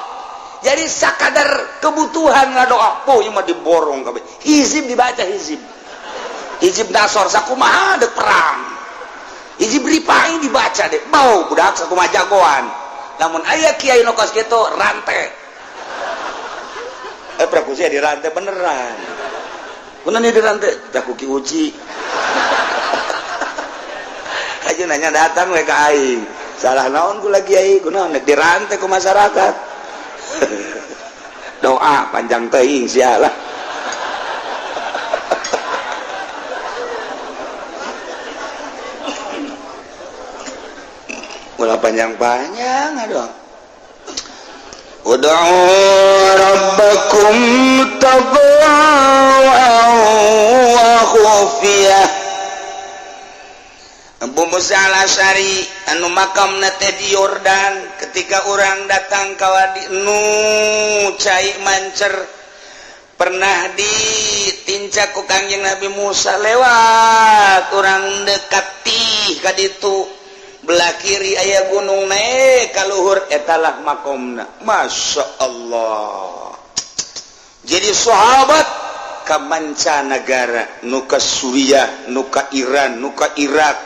jadi sakadar kebutuhan ngadoa poh ieu mah diborong kabeh hizib dibaca hizib dasor sakumaha dek perang hizib ripai dibaca deh bau budak sakumaha jagoan namun aya kiai nu kos kitu rantai prakusia di rantai beneran bener nih di rantai tak kuki uci aja nanya datang we ka aing salah naon ku lagi aing kunaon dirantai ku masyarakat doa panjang teuing sialah ulah panjang-panjang aduh ud'u rabbakum tadawwan wa khufiyah. Abu Musa al-Asy'ari anu makamna teh di Yordan ketika orang datang ka wadi nu cai mancer pernah ditincak ku Kangjeng Nabi Musa lewat orang dekati ka ditu belah kiri aya gunung naik kaluhur etalah makomna. Masya Allah. Jadi sahabat ka mancanagara nu ka Suriah, nu ka Iran, nu ka Irak,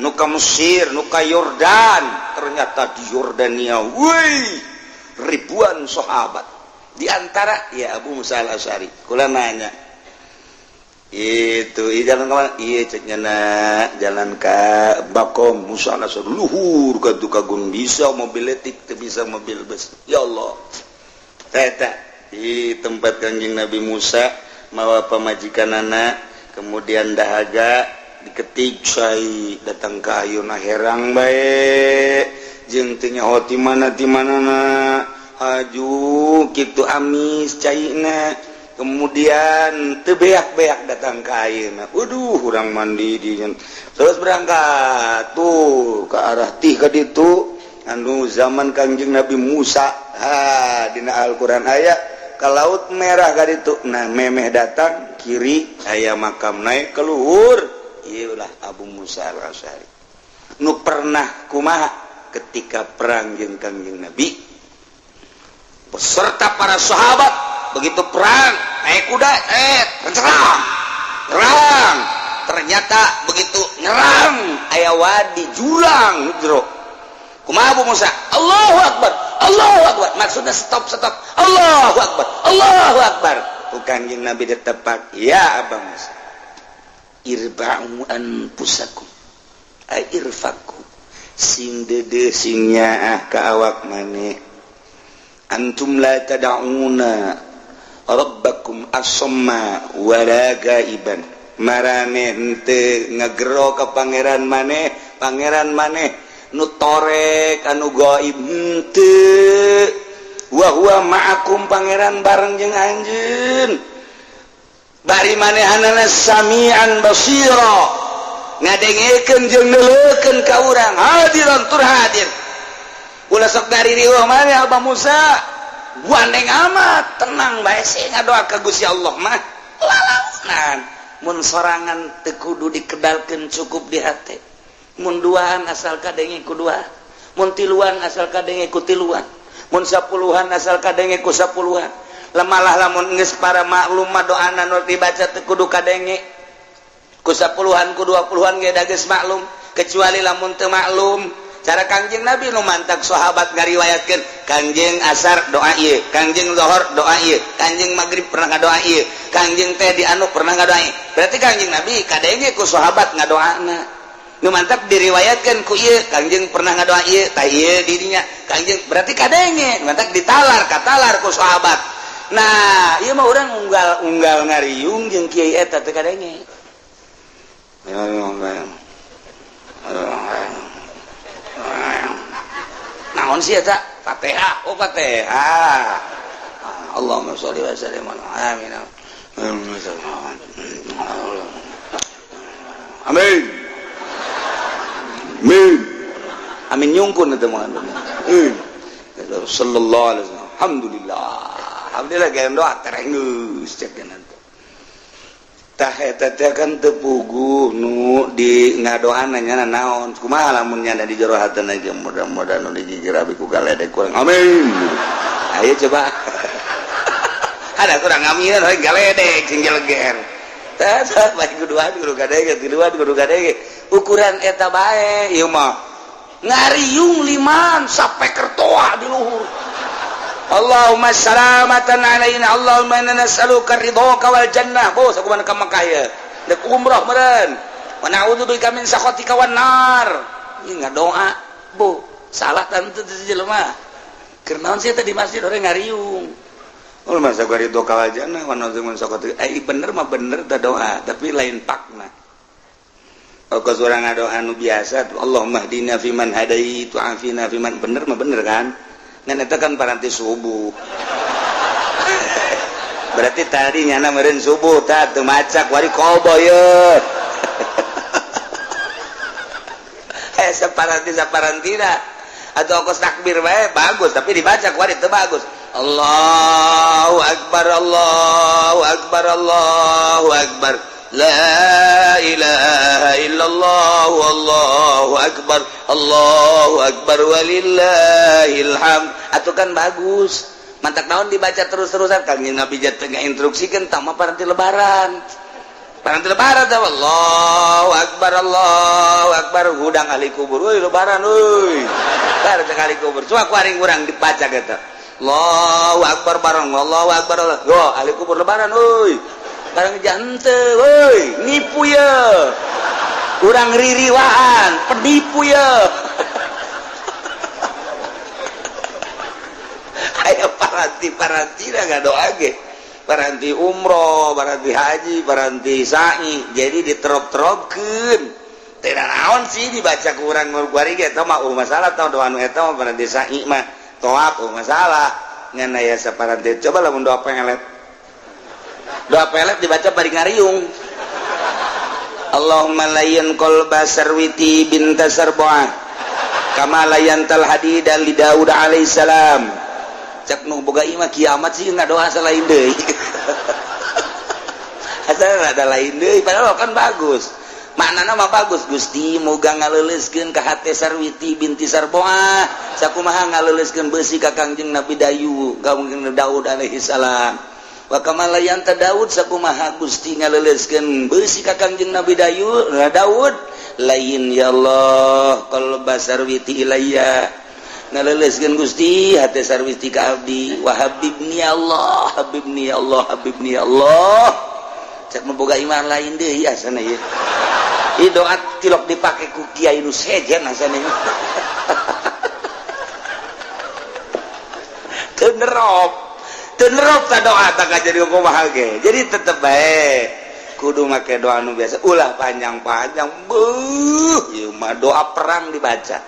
nu ka Mesir, nu ka Yordan. Ternyata di Yordania woi ribuan sahabat. Di antara ya Abu Musa al-Asy'ari. Kula nanya itu jalan kemana? Iya ceknya nak jalan ke Bakom Musa al-Asy'ari luhur ke gunung bisa mobil etik bisa mobil bus ya Allah teta di tempat Kangjeng Nabi Musa mawa pemajikan anak kemudian dahaga diketik cai datang ke ayeuna herang bae jeung teu nyaho ti mana na aju kitu amis caina kemudian tebeak-beak datang ke ayeuna. Waduh, urang mandi di terus berangkat tuh ke arah tih ka ditu anu zaman Kangjeng Nabi Musa. Dina Al-Qur'an aya ka Laut Merah ka ditu. Nah, memeh datang kiri aya makam naik ke luhur. Ieulah Abu Musa al-Asy'ari. Nu pernah kumaha ketika perang jeung Kangjeng Nabi beserta para sahabat. Begitu perang naik kuda nyerang ternyata begitu nyerang aya wadi jurang jero kumaha Abu Musa Allahu Akbar maksudnya stop Allahu Akbar Kangjeng Nabi ditepak ya Abu Musa irba'u anfusakum ay irfaku sing dede sing nyaah ka awak maneh antum la tad'una Rabbakum as-samma wala gaiban marane henteu ngagero ka pangeran maneh nu torek anu gaib henteu wa huwa ma'akum pangeran bareng jeung anjeun bari manehanana samian basira ngadengekeun jeung neuleukeun ka urang hadiran tur hadir ulah sok dari riweuh mane Abu Musa gandeng amat tenang bae sih ngadoa ka Gusti Allah mah lalaunan mun sorangan teu kudu dikedalkeun cukup di hate mun duaan asal kadenge ku dua mun tiluan asal kadenge ku tiluan mun sapuluhan asal kadenge ku sapuluhan lemalah lamun geus para maklum mah doana nu dibaca teu kudu kadenge ku sapuluhan ku 20-an ge da geus maklum kecuali lamun teu maklum cara Kangjeng Nabi nu mantak sahabat ngariwayatkeun Kangjeng asar doa ieu Kangjeng zuhur doa ieu Kangjeng maghrib pernah ngadoa ieu Kangjeng teh di anu pernah ngadoa ieu berarti Kangjeng Nabi kadenge ku sahabat ngadoana nu mantak diriwayatkeun ku ieu Kangjeng pernah ngadoa ieu tah ieu dirinya Kangjeng berarti kadenge mantak ditalar katalar ku sahabat nah ieu mah urang unggal ngariung jeung kiai eta teh kadenge naon sih eta Fatihah Fatihah Allahumma sholli wa sallim amin amin amin nyungkun eta mah sallallahu alaihi wasallam alhamdulillah geus doa tereng geus cek nanti tah eta teh kan teu puguh nu di ngadoana nya naon kumaha lamun nya di jero hatena ge mudah-mudahan nu dijijir abi ku galedek kurang amin ayo coba ada kurang amin we galedek sing geleger tah bae kudu gadege ukuran eta bae ieu mah ngariung liman sampai kertoa di luhur Allahumma salamatan alaina Allahumma inna nas'aluka ridhaka wal jannah bos aku mana ka Makkah ya dek umrah meureun wa na'udzubika min sakhatika wan nar nggak doa bu salah tentu jelema karena sih tadi masjid orang ngariung masa gua itu kawajana wanozungun sokot bener mah bener tak doa tapi lain pakna kalau seorang doa nu biasa Allahumma hdina fiman hadait wa afina fiman bener mah bener kan ngan eta kan paranti subuh berarti tadi nyana meureun subuh tah teu macak wari kobo ye saparantina atau kos takbir bae bagus tapi dibaca kuari teu bagus Allahu akbar Allahu akbar Allahu akbar la ilaha illallah wallahu akbar walillahil hamd atuh kan bagus mantak naon dibaca terus-terusan kanjeng Nabi jatuh instruksikan tama paranti lebaran Allahu akbar hudang ahli kubur euy lebaran euy bar cek ahli kubur cuma kuaring urang dibaca gitu Allahu akbar bareng Allahu akbar go ahli kubur lebaran euy bareng janteu euy nipu ye urang ririwaan penipu ye aya paranti enggak doa ge paranti umroh, paranti haji, paranti sa'i jadi diterop-teropkeun teu naon sih dibaca ku urang nguari ge eta mah masalah tah doa nu eta mah paranti sa'i mah toap masalah ngan aya saparanti coba lamun doa pelet dibaca bari ngariung Allahumma layyin qalba sarwiti binta sarboah kama layyantal hadida li Daud alaihi salam cek nu boga imah kiamat sih nggak doa selain deui asal ada lain deui padahal kan bagus maknana mah bagus Gusti moga ngaleuleuskeun ka hate Sarwiti binti Sarboah sakumaha ngaleuleuskeun beusi ka Kangjeng Nabi Daud alaihi salam wa kamalayan ta Daud sakumaha Gusti ngaleuleuskeun beusi ka Kangjeng Nabi Daud lain ya Allah qalba Sarwiti ilayya ngaleuleuskeun Gusti hate Sarwiti ka abdi wa habibni Allah cek boga iman lain deui asana ieu ieu doa tilok dipake ku kiai nu sejen asana ieu teu nerop ta doa ta jadi kumaha ge jadi tetep bae kudu make doa nu biasa ulah panjang-panjang ieu mah doa perang dibaca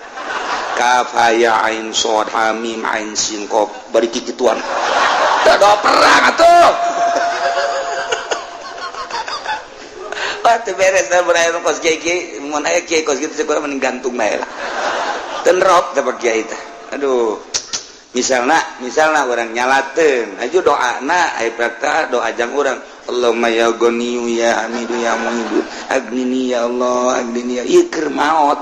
kaf ya ain shad ha mim ain sin qaf bari kikituan doa perang atuh teu beres da berai kos kiai mun aya kiai kos kitu cek urang mending gantung bae lah teu nerop da kiai teh aduh misalna urang nyalateun aju doana aya praktek doa jang urang Allahumma ya ghaniyu ya hamidu ya muhidu agnini ya Allah agnini ya ieu keur maot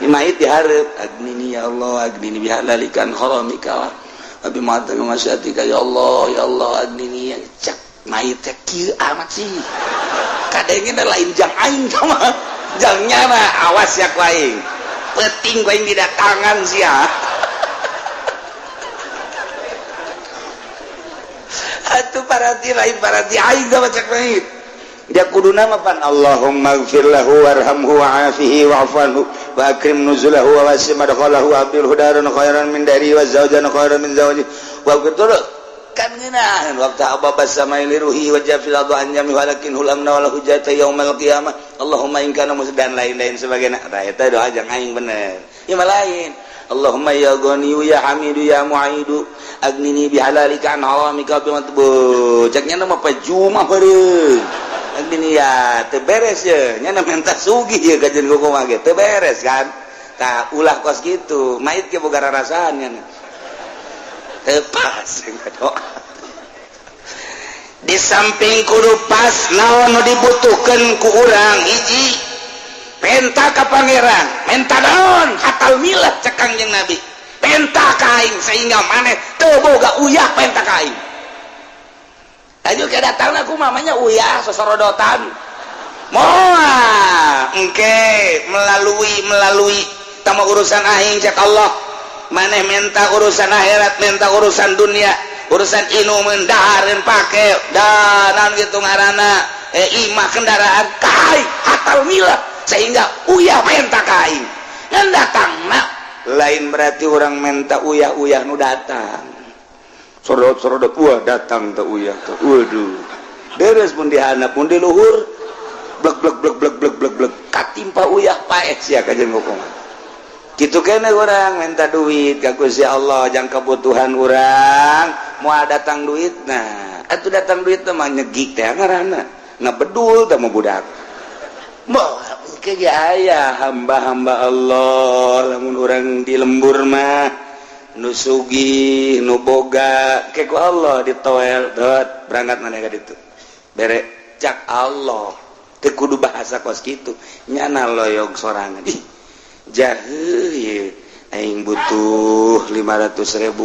imait dihareup agnini ya Allah agnini bihalalikan haramika wa bimata masyatika ya Allah agnini ya cek mait teh kieu amat sih kadenge lain jang aing mah jang nyana awas ya ku aing peuting ku aing didatangan sia atuh paranti lain paranti aing da baca mait dia kuduna mah pan Allahumma ighfir lahu warhamhu wa'afihi wa'fu wa akrim nuzulahu wa wasi' madkhalahu wa abdil hudaran khairan min dari wa zawjan khairan min zawji wa betul kan ngeunaheun waqta ababas samai liruhi wa jafil adu anjami walakin hulamna wala hujata yaumil qiyamah Allahumma in kana musdan lain-lain sebagainya tah eta doa jang aing bener ieu mah lain Allahumma ya ghaniyu ya hamidu ya mu'idu agnini bihalalika an haramika bi matbu ceknya mah pajumah beureun agnini ya teu beres ye nya menta sugih ye kajen kumaha ge teu beres kan tah ulah kos kitu mait ge boga rarasaan nya teu pas doa di samping kudu pas naon nu dibutuhkeun ku urang hiji penta ka pangeran menta naon hatal milah cek Kangjeng Nabi penta ka aing sehingga maneh teu boga uyah penta ka aing aju kedatangna ku mamanya uyah sosorodotan moal engke melalui tama urusan aing cek Allah maneh minta urusan akhirat minta urusan dunia urusan inu mendahareun pake danan gitu ngaranna imah kendaraan kai hatal milah sehingga uyah minta kain datang lain berarti orang minta uyah-uyah nu datang sorot-sorot datang tuh uyah tuh waduh beres pun dihanap pun diluhur blek katimpa uyah paek sia kajian ngomong gitu kene orang minta duit ka Gusti Allah jang kebutuhan orang mau datang duit nah atuh datang duit mah nyegik teh ngaranna ngabedul teh mah budak moh ke aya hamba-hamba Allah lamun orang di lembur mah nu sugih nu boga ke ku Allah ditoel dot berangkat maneh ka ditu bere cak Allah teu kudu bahasa kos kitu nyana loyog sorangan ih jaheuh ye aing butuh 500.000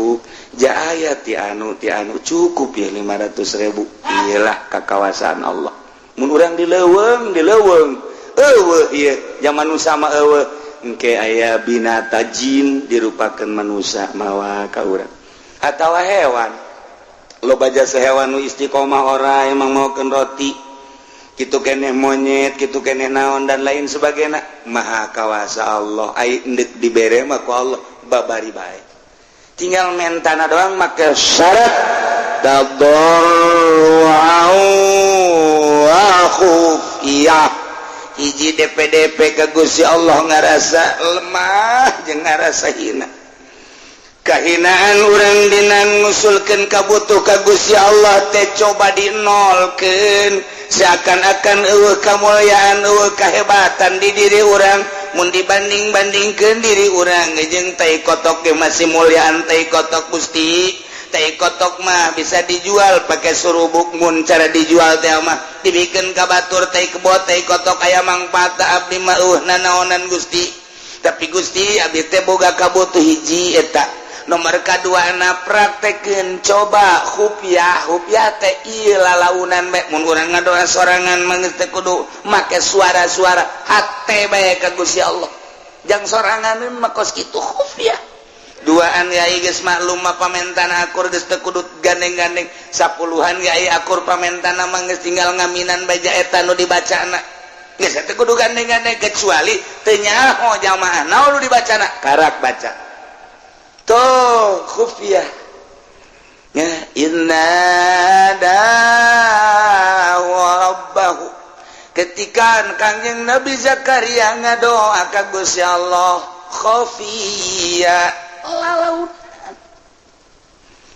jaya ti anu cukup ya 500.000 iyalah kakawasan Allah mun urang dileuweung eueuh ieu zaman manusia mah eueuh engke aya binata jin dirupakeun manusia mawa ka urang atawa hewan loba jasa hewan nu istiqomah ora emang maokeun roti kitu keneh monyet kitu keneh naon dan lain sebagainya maha kawasa Allah ai endek dibere mah ku Allah babari bae tinggal mentana doang make syarat tadarru'u wa khufiyah hiji DP ka Gusti Allah ngarasa lemah jeung ngarasa hina kahinaan urang dina ngusulkeun kabutuh ka Gusti Allah teh coba dinolkeun seakan-akan eueuh kamulyaan eueuh kahebatan di diri urang mun dibanding-bandingkeun diri urang jeung tai kotok ge masih mulyaan tai kotok Gusti tai kotok mah bisa dijual pakai surubuk mun cara dijual teh mah dibikeun ka batur tai kebot tai kotok aya mangpaatna abdi mah nanaonan Gusti tapi Gusti abdi teh boga kabutuh hiji eta nomor kaduana praktekeun coba khufyah teh ieu lalaunan bae mun urang ngadoa sorangan mah teh kudu make suara-suara hate bae ka Gusti Allah jang soranganeun mah kos kitu khufyah duaan yai geus maklum mah pamentana akur geus teu kudu gandeng-gandeng sapuluhan yai akur pamentana mah geus tinggal ngaminan baja eta nu dibacana geus teu kudu gandeng-gandeng kecuali teu nyaho jamaah naon nu dibacana karak baca tuh khufyah ya inna rabbahu ketika Kangjeng Nabi Zakaria ngadoa ka Gusti Allah khafiyah laut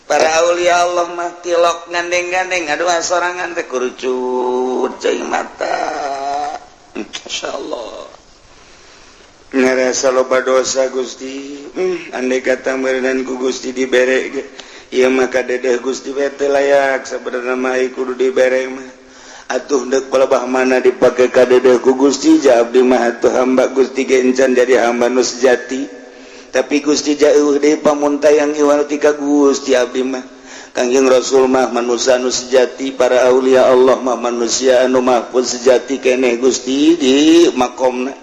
para aulia Allah mah tilok gandeng-gandeng ngadoa sorangan teh kurucut cai mata insyaallah ngarasa loba dosa Gusti andai kata meureunan ku Gusti dibere ge ieu mah kadedeh Gusti we teh layak sabenerna mah kudu dibere mah atuh deuk palebah mana dipake kadedeh ku Gusti ja abdi mah atuh hamba Gusti ge encan jadi hamba nu sejati tapi Gusti jauh deui pamuntayang iwal ti ka Gusti abdi mah Kangjeng Rasul mah manusia anu sejati para aulia Allah mah manusia anu mahfuz sejati keneh Gusti di makomna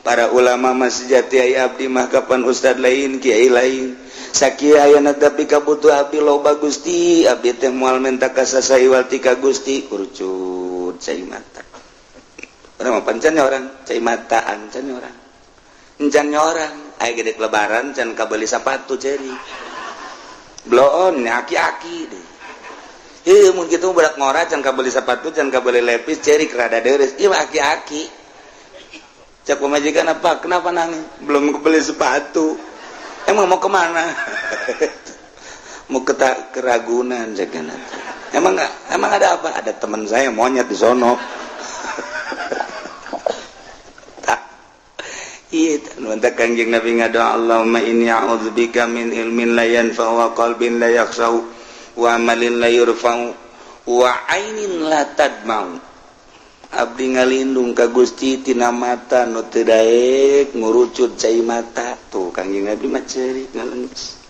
para ulama mah sejati aya abdi mah kapan ustad lain kiai lain sakieu ayeuna tapi kabutuh abdi loba Gusti abdi teh moal menta kasasaiwal ti ka Gusti kurucut cai mata urang mah pancan orang cai mataan can orang encan orang aya gede lebaran can kabeli sepatu ceri bloon aki-aki deh ieu mun kitu budak ngora can kabeli sepatu can kabeli lepis ceri kerada deres ieu aki-aki cak pemajikan apa kenapa nangis belum kebeli sepatu emang mau kemana mau ke Ragunan jagan emang ada apa ada teman saya monyet di sono iya nuntut Kangjeng Nabi ngadoa Allahumma inni a'udzubika min ilmin la yanfa'u wa qalbin la yakhsha'u wa amalin la yurfa'u wa ainin la tadma'u abdi ngalindung ka Gusti tina mata nu teu daek ngurucut cai mata tuh Kangjeng Nabi mah ceurik ngaleungis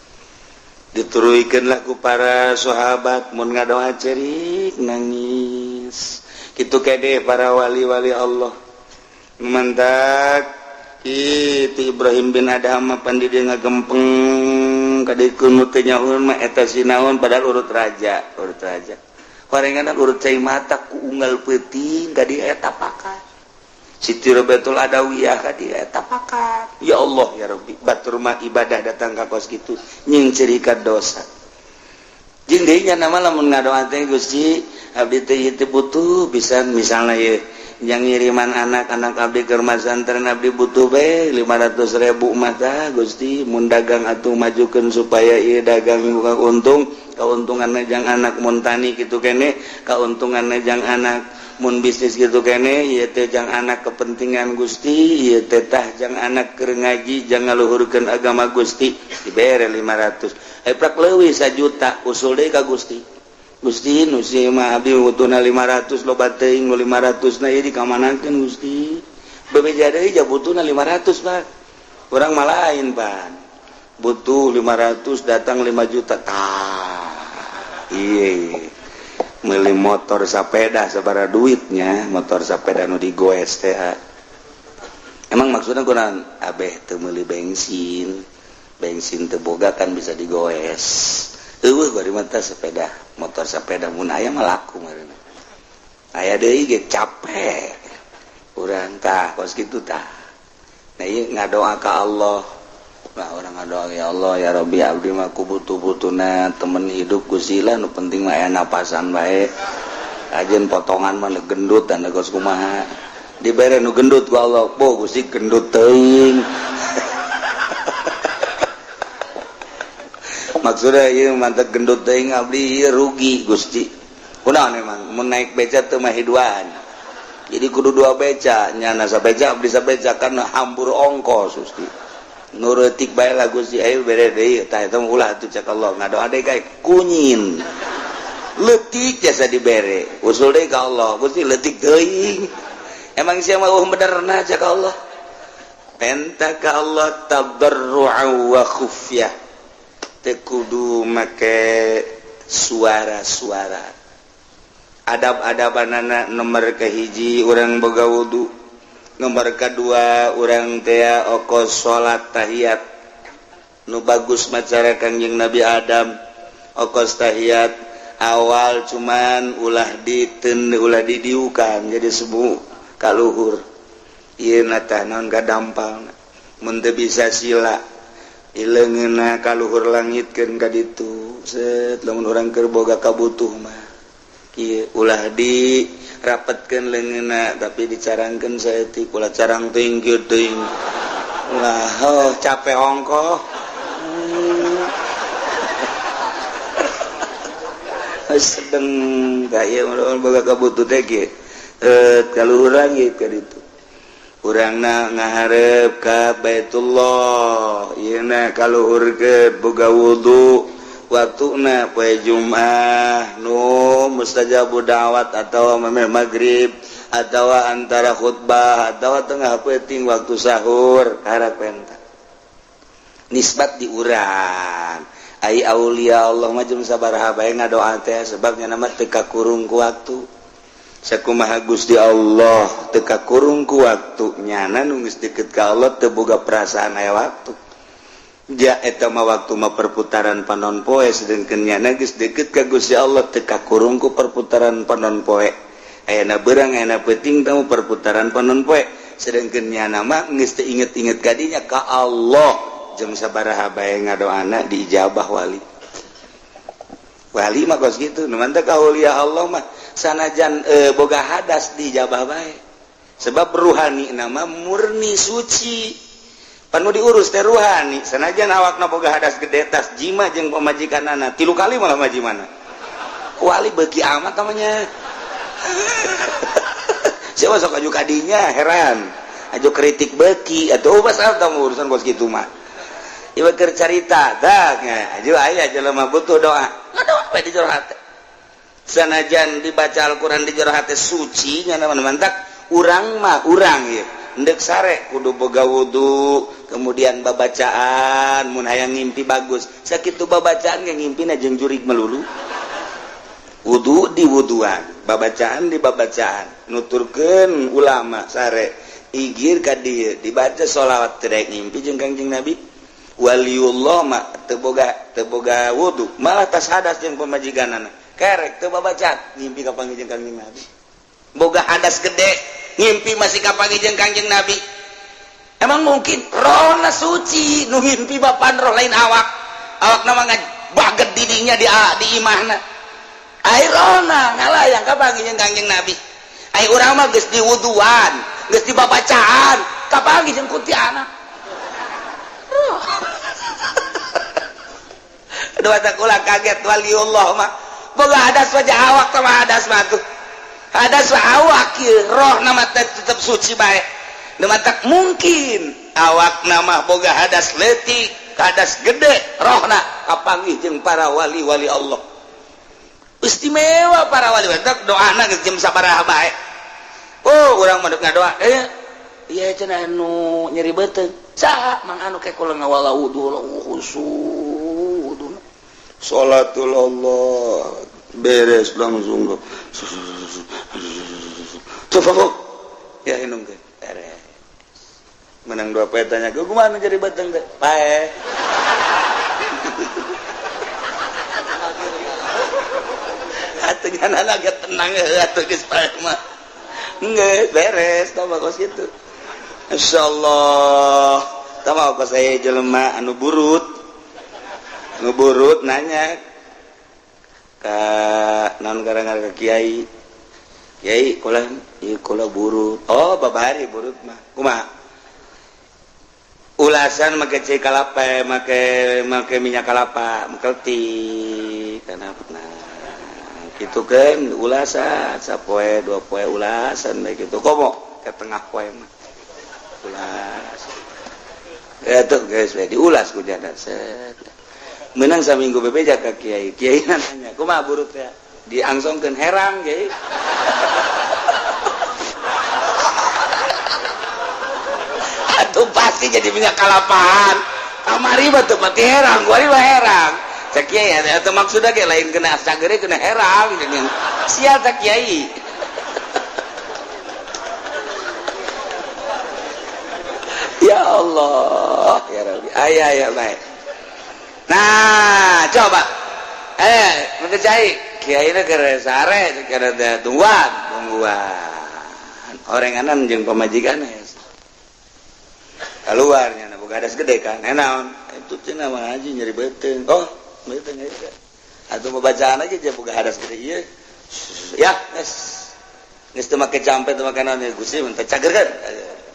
dituruykeun lah ku para sahabat mun ngadoa ceurik nangis kitu kade para wali-wali Allah mantak itu Ibrahim bin Adham pandi dia ngagempeng kadikun teu nyahoeun mah eta sinaon padahal urut raja horengan urut cai mata ku unggal peuting ka di eta pakas Siti Robatul Adawiyah ka dia tapakat ya Allah ya Rabbi batur mah ibadah datang ka kos kitu nying cerika dosa jeung deui nya nama lamun ngadoa teh Gusti abdi teh butuh bisa misalna ye yang ngiriman anak-anak abdi keur masantren abdi butuh bae 500.000 mah tah Gusti mun dagang atuh majukeun supaya ieu dagang buka untung kauntunganna jang anak mun tani kitu kene kauntunganna jang anak mun bisnis gitu kene ieu teh jang anak kepentingan Gusti ieu teh tah jang anak keur ngaji jang ngaluhurkeun agama Gusti dibere 500 prak leuwih 1 juta usul deui ka Gusti Gusti nu si mah abdi butuhna 500 loba teuing nu 500 na ieu dikamanakeun Gusti bebeja deui ja butuhna 500 Pak urang mah lain Pak butuh 500 datang 5 juta tah ieu meuli motor sapeda sabara duitnya motor sapeda nu digoes teh emang maksudnya kunaon abeh teu meuli bensin teu boga kan bisa digoes eueuh bari mah teh sepeda motor sapeda mun aya mah laku meureunna aya deui ge capek urang tah kos kitu tah nah ieu ngadoa ka Allah nah orang ngadoa ya Allah ya Rabbi abdi mah kubutuh-butuhna temen hidup Gusti lah nu penting mah aya napasan bae ajeun potongan mah nu gendut dan geus kumaha dibere nu gendut ku Allah po Gusti gendut teuing maksudnya ieu mantep gendut teuing abdi ieu rugi Gusti kunaon emang mun naik beca teu mah hiduan jadi kudu 2 beca nya na sabeca abdi sabeca kana hampur ongkos Gusti nurutik bae lah Gusti ayo bere deui tah eta ulah atuh cak Allah ngadoa deui kae kunyin leutik jasa dibere usul deui ka Allah Gusti leutik teuing emang sia mah benerna cak Allah penta ka Allah tadarru'an wa khufyah teu kudu make suara-suara adab-adabanana nomor kahiji urang boga wudu nomor kedua urang teh okos salat tahiyat nu bagus macara Kangjeng Nabi Adam okos tahiyat awal cuman ulah didiukan jadi sebu kaluhur ieu na tah naon gadampal mun teu bisa sila ileungeunna kaluhur langitkeun ka ditu set lamun urang keur boga kabutuh mah kieu ulah di rapetkeun leungeunna tapi dicarangkeun saeutik ulah carang teuing kieu teuing ulah capek ongkoh sedeng gaya boga kabutuh teh kieu kaluhur langit ka ditu urangna ngaharep ka Baitullah ieuna kaluhurkeun boga wudu waktuna poe Jumat nu mustajabu da'wat atau memeh maghrib atau antara khutbah atau tengah peuting waktu sahur harap penta nisbat di urang ai aulia Allah mah jeung sabaraha bae ngadoa teh sebabnya nama teu kakurung ku waktu sakumaha Gusti Allah teu kakurung ku waktu nyana nu geus deukeut ka Allah teu boga perasaan aya waktu ja eta mah waktu mah perputaran panon poe sedengkeun nyana geus deukeut ka Gusti Allah teu kakurung ku perputaran panon poe ayana beurang ayana peuting tamu perputaran panon poe sedengkeun nyana mah geus teu inget-inget ka dinya ka Allah jeung sabaraha bae ngadoana diijabah wali mah kos kitu nu mantep ka aulia Allah mah sanajan boga hadas diijabah bae sebab ruhani nama murni suci panu diurus teh ruhani sanajan awakna boga hadas gede tas jima jeung pamajikanana 3 kali malah majimana wali beuki amat namanya siapa sok aju kadinya heran aju kritik beuki atuh pasal tamu urusan bos kitu mah ieu keur carita dah aju aya jelema butuh doa ngadoa bae di jero hate sanajan dibaca Al-Qur'an di jero hate suci nya mantak urang mah urang ieu ndek sare kudu boga wudu kemudian babacaan mun hayang ngimpi bagus sakitu babacaan ge ngimpina jeung jurig melulu wudu di wuduan babacaan di babacaan nuturkeun ulama sare igir ka dieu dibaca sholawat teu daek ngimpi jeung Kangjeng Nabi waliullah mah teu boga wudu malah tas hadas jeung pamajikanana kerek teu babacaan ngimpi ka panggih jeung Kangjeng Nabi boga hadas gede ngimpi masih kapangijeng Kangjeng Nabi. Emang mungkin rohna suci nu ngimpi bapan roh lain awak nama baget dirinya di imahna. Ai rohna ngalayang kapangijeng Kangjeng Nabi. Ai urang mah geus diwuduan, geus dibabacaan, kapangijeng kuntilanak. Aduh tak ulah kaget waliullah mah boga hadas wajah awak sama hadas mah tuh hadas awak kieu roh nama tetep suci bae nama tak mungkin awak nama boga hadas leutik hadas gede rohna kapanggih jeung para wali-wali Allah istimewa para wali tak doana geus jam sabaraha bae oh urang mah ngadoa ieu cenah anu nyeri beuteung saha mang anu ke kula ngawala wudu khusyuk sholatul Allah beres langsung tuh ya inung ke beres menang dua petanya gue kemana jadi batang deh pae hatinya anak agak tenang atuh geus pae mah nggak beres tau bakos gitu insyaallah tau bakos saya jelema anu ngeburut nanya ke non gara-gara ke kiai kula burut oh babari burut mah kumaha ulasan make cai kalapa make minyak kalapa mengkelti kana kitu kan ulasan sapoe dua poe ulasan bae kitu komo ke tengah poe mah ulas eta geus diulas ku jadat set menang saminggu bebeja ke kiai nanya kumaha burut ya diangsongkeun herang kiai atuh pasti jadi minyak kalapahan kamari mah teu pati herang gua mah herang cek kiai atuh maksudna ge lain kena sagere kena herang jeung sia cek kiai ya Allah ya Rabbi aya baik. Nah, coba. Mengerjai kiai na keur sare keur tungguan. Orenganan jeung pamajikan keluarnya na boga hadas gede kan. Naon? Itu cenah mah haji nyeri beuteung. Oh, beuteung ya. Atuh bacaan aja je boga hadas gede ieu. Ya, geus teu make campe teu make naon Gusti mun teh cagerkeun.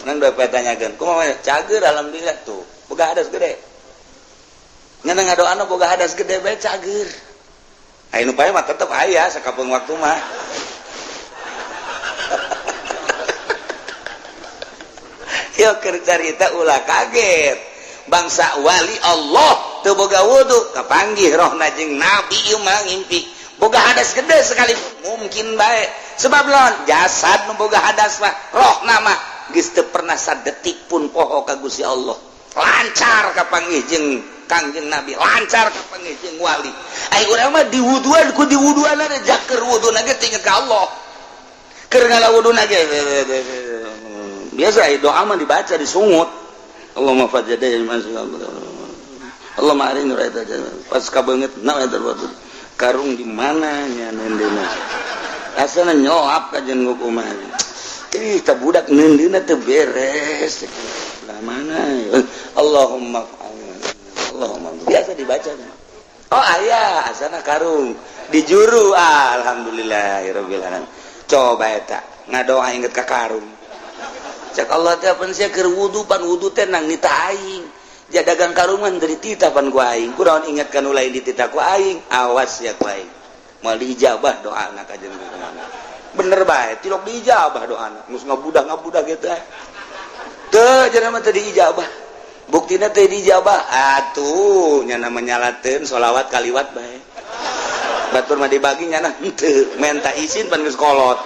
Nang dua petanyakeun. Kumaha cager alhamdulillah tuh. Boga hadas gede. Nyana ngadoana boga hadas gede bae cager. Aya nu pae mah tetep aya sakapeung waktu mah. Yo keur carita ulah kaget. Bangsa wali Allah teu boga wudu kapanggih rohna jeung nabi ieu mah ngimpi. Boga hadas gede sekalipun mungkin bae. Sebab lawan jasad nu boga hadas mah rohna mah geus teu pernah sadetik pun poho ka Gusti Allah. Lancar kapanggih jeung Kangjeng Nabi lancar kapanggih jeung wali. Ai urang mah diwuduan ku diwuduan ada jaker wuduna ge tinget ka Allah. Keur ngalauduna ge biasa doa mah dibaca disungut. Allahumma fajjadil masya Allah ma'arin raita pas kabeungeut naon eta waktu karung di mana nya nendena. Asana nyoap ka jeung kumaha. Tah budak nendeuna teu beres. Lah mana? Allahumma biasa dibaca. Oh aya asana karung di juru alhamdulillahirabbil alamin. Coba eta ngadoa inget ka karung. Cak Allah teh pan sia keur wudu pan wudu teh nang nita aing. Ja dagang karungan dari tita pan ku aing. Kunaon inget ka nu lain di tita ku aing. Awas ya ku aing. Moal diijabah doana ka jeung kumaha. Bener bae tilok diijabah doana. Mus ngabudah gitu. Teu cenah mah teu diijabah. Buktina teh dijabah atuh nya namanya nyalateun sholawat kaliwat bae batur mah dibagi nya nah henteu menta izin pan geus kolot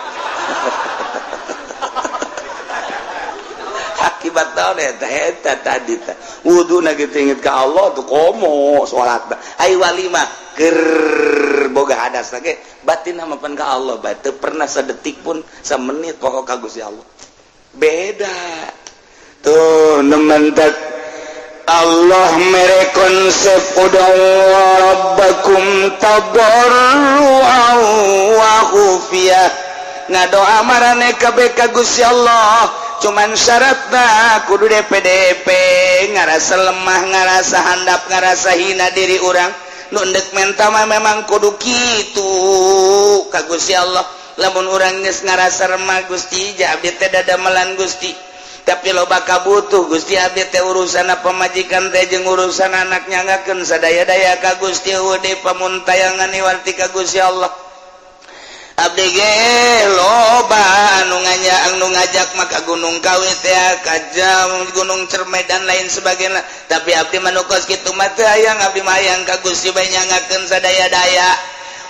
akibat taon eta tadi teh wuduna ge inget ka Allah tuh komo salat ai wali mah keur boga hadas ge batin mah pan ka Allah bae teu pernah sadetik pun samenit poho ka Gusti Allah beda tuh nementak Allah merekon sepudau rabbakum tabarru'an wa khufiyah ngadoa marane kabeh ka Gusti Allah cuman syaratna kudu DPDP ngarasa lemah ngarasa handap ngarasa hina diri urang nu endek menta mah memang kudu kitu ka Gusti Allah lamun urang geus ngarasa remah Gusti ja abdi teh dadamelan Gusti tapi loba kabutuh Gusti abdi teh urusan pamajikan teh jeung urusan anak nyangakeun sadaya-daya ka Gusti eueuh pamuntayangan iwarti ka Gusti Allah abdi ge loba anu ngajak maka Gunung Kawi teh ka Gunung Cermai dan lain sebagainya tapi abdi manukos kitu mah teu hayang abdi mah hayang ka Gusti bae nyangakeun sadaya-daya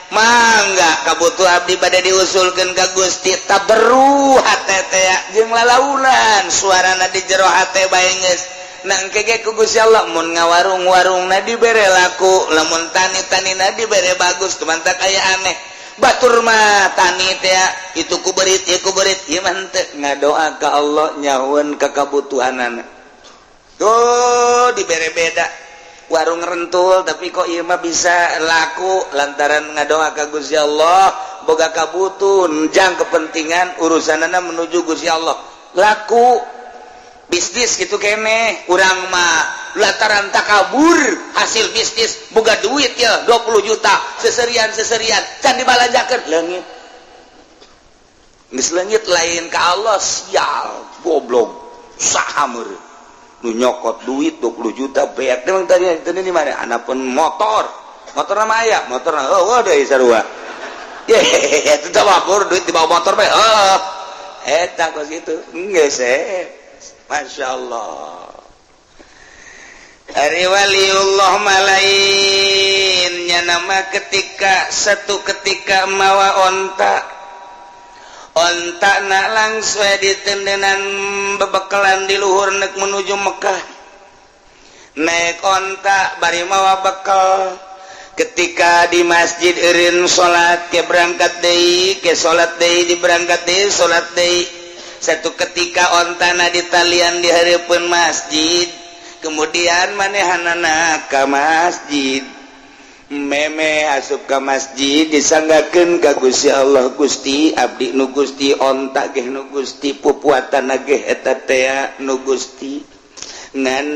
mangga kabutuh abdi bade diusulkeun ka Gusti taberu hate teh jeung lalaunan suarana di jero hate bae geus nangkege ku Gusti Allah mun ngawarung-warungna dibere laku lamun tani-tanina dibere bagus teman tak aya aneh batur mah tani teh itu kuberit ieu kuberit ieu mah henteu ngadoa ka Allah nyahoeun ka kabutuhanana tuh dibere beda warung rentul tapi kok ieu mah bisa laku lantaran ngadoa ka Gusti Allah boga kabutuh jang kepentingan urusanana menuju Gusti Allah laku bisnis gitu kene urang mah lantaran takabur hasil bisnis boga duit ya 20 juta seserian can dibalajakeun leungit geus leungit lain ka Allah sial goblok saha meureun nu nyokot duit 20 juta beak memang tadi di mana anapun motor mah aya motor eueuh deui sarua ye itu tabapur duit dibawa motor bae eta kos kitu geus Masya Allah Ari waliullah malainnya nama satu ketika mawa onta nak langsung ditendenan bebekalan di luhur nek menuju Mekah naik onta bari mawa bekal ketika di masjid eureun salat ke berangkat deui ke salat deui di berangkat deui salat deui satu ketika ontana di talian di hareupeun masjid kemudian manehanana ka masjid meme asup ka masjid disanggakeun ka Gusti Allah Gusti abdi nu Gusti onta ge nu Gusti pupuatana ge eta teh nu Gusti ngan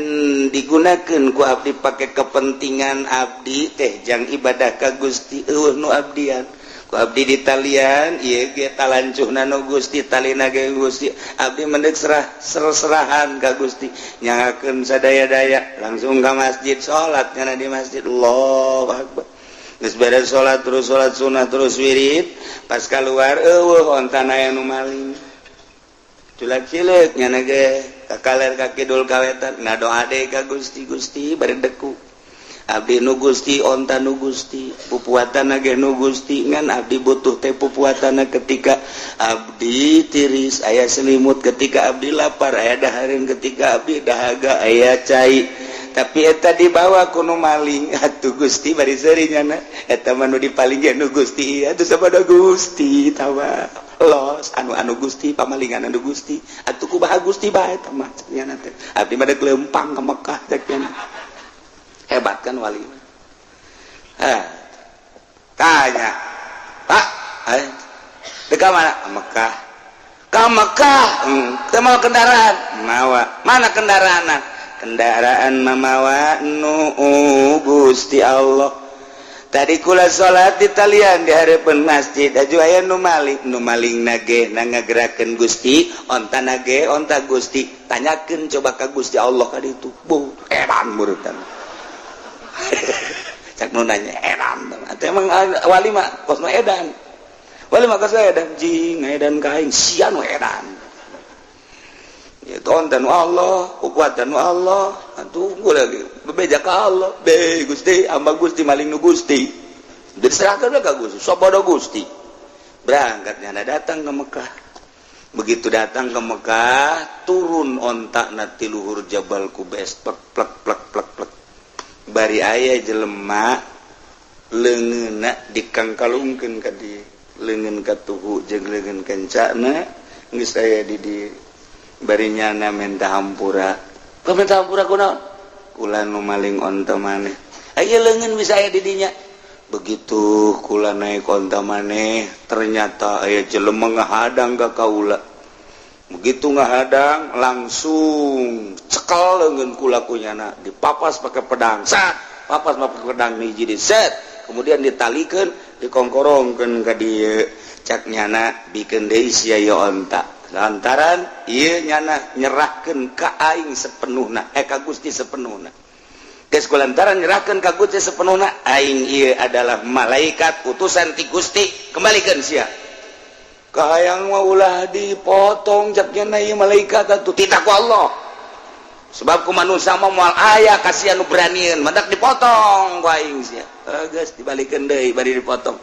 digunakeun ku abdi pake kepentingan abdi teh jang ibadah ka Gusti eueuh nu abdian abdi di talian ieu ge talancuhna nu Gusti talina ge Gusti abdi mendek serahan ka Gusti nyangakeun sadaya-daya langsung ka masjid salat nyana di masjid Allahu Akbar geus beres salat terus salat sunah terus wirid pas keluar eueuh ontana aya nu maling culak-cileuk nyana ge kakaler ka kidul kawetan ngadoa deui ka Gusti Gusti bari deku abdi nu Gusti onta nu Gusti pupuatana ge nu Gusti ngan abdi butuh teh pupuatana ketika abdi tiris aya selimut ketika abdi lapar aya dahareun ketika abdi dahaga aya cai tapi eta dibawa ku nu maling atuh Gusti bari seuri nyana eta mah nu dipaling ge nu Gusti atuh sabada Gusti tawa los anu Gusti pamalingan anu Gusti atuh kumaha Gusti bae eta mah nyana teh abdi mah deuk leumpang ka Mekah cek nyana hebat kan wali tanya Pak dekat mana Mekah ka Mekah mau kendaraan mawa mana kendaraan mamawa nu Gusti Allah tadi kula salat di talian di hareupeun masjid aju aya nu maling nage ngagerakeun Gusti onta nage onta Gusti tanyakeun coba ka Gusti Allah ka ditu bu edan murutan cak nu nanya edan atuh emang wali mah kosna edan jing edan kaing sia nu edan itu ontan Allah kuatan Allah atuh lagi bebeja ka Allah be Gusti amba Gusti maling nu Gusti diserahkeun ka Gusti sabada Gusti berangkatnya datang ke Mekah begitu datang ke Mekah turun ontak nati luhur Jabal Kubais plek bari aya jelema leungeunna dikangkalungkeun ka di leungeun ka tuhu jeung leungeun kencana geus aya di bari nyana menta hampura ka menta hampura kunaon kula nu maling onta maneh aya leungeun bisa aya di dinya begitu kula naik konta maneh ternyata aya jelema ngahadang ka kaula. Begitu ngahadang langsung cekel leungeun kula kunyana, dipapas pakai pedang. Sat, papas pakai pedang hiji di set, kemudian ditalikeun, dikongkorongkeun ka dieu. Cak nyana bikeun deui sia ieu onta. Lantaran ieu nyana nyerahkeun ka aing sepenuhna, ka Gusti sepenuhna. Geus kulantaran nyerahkeun ka Gusti sepenuhna, aing ieu adalah malaikat utusan ti Gusti, kembalikeun sia. Kahayang mah ulah dipotong jaknya ieu malaikat atuh ti ku Allah. Sebab ku manusia mah moal aya kasihan nu beranian, madak dipotong ku aing sia. Geus dibalikeun deui bari dipotong.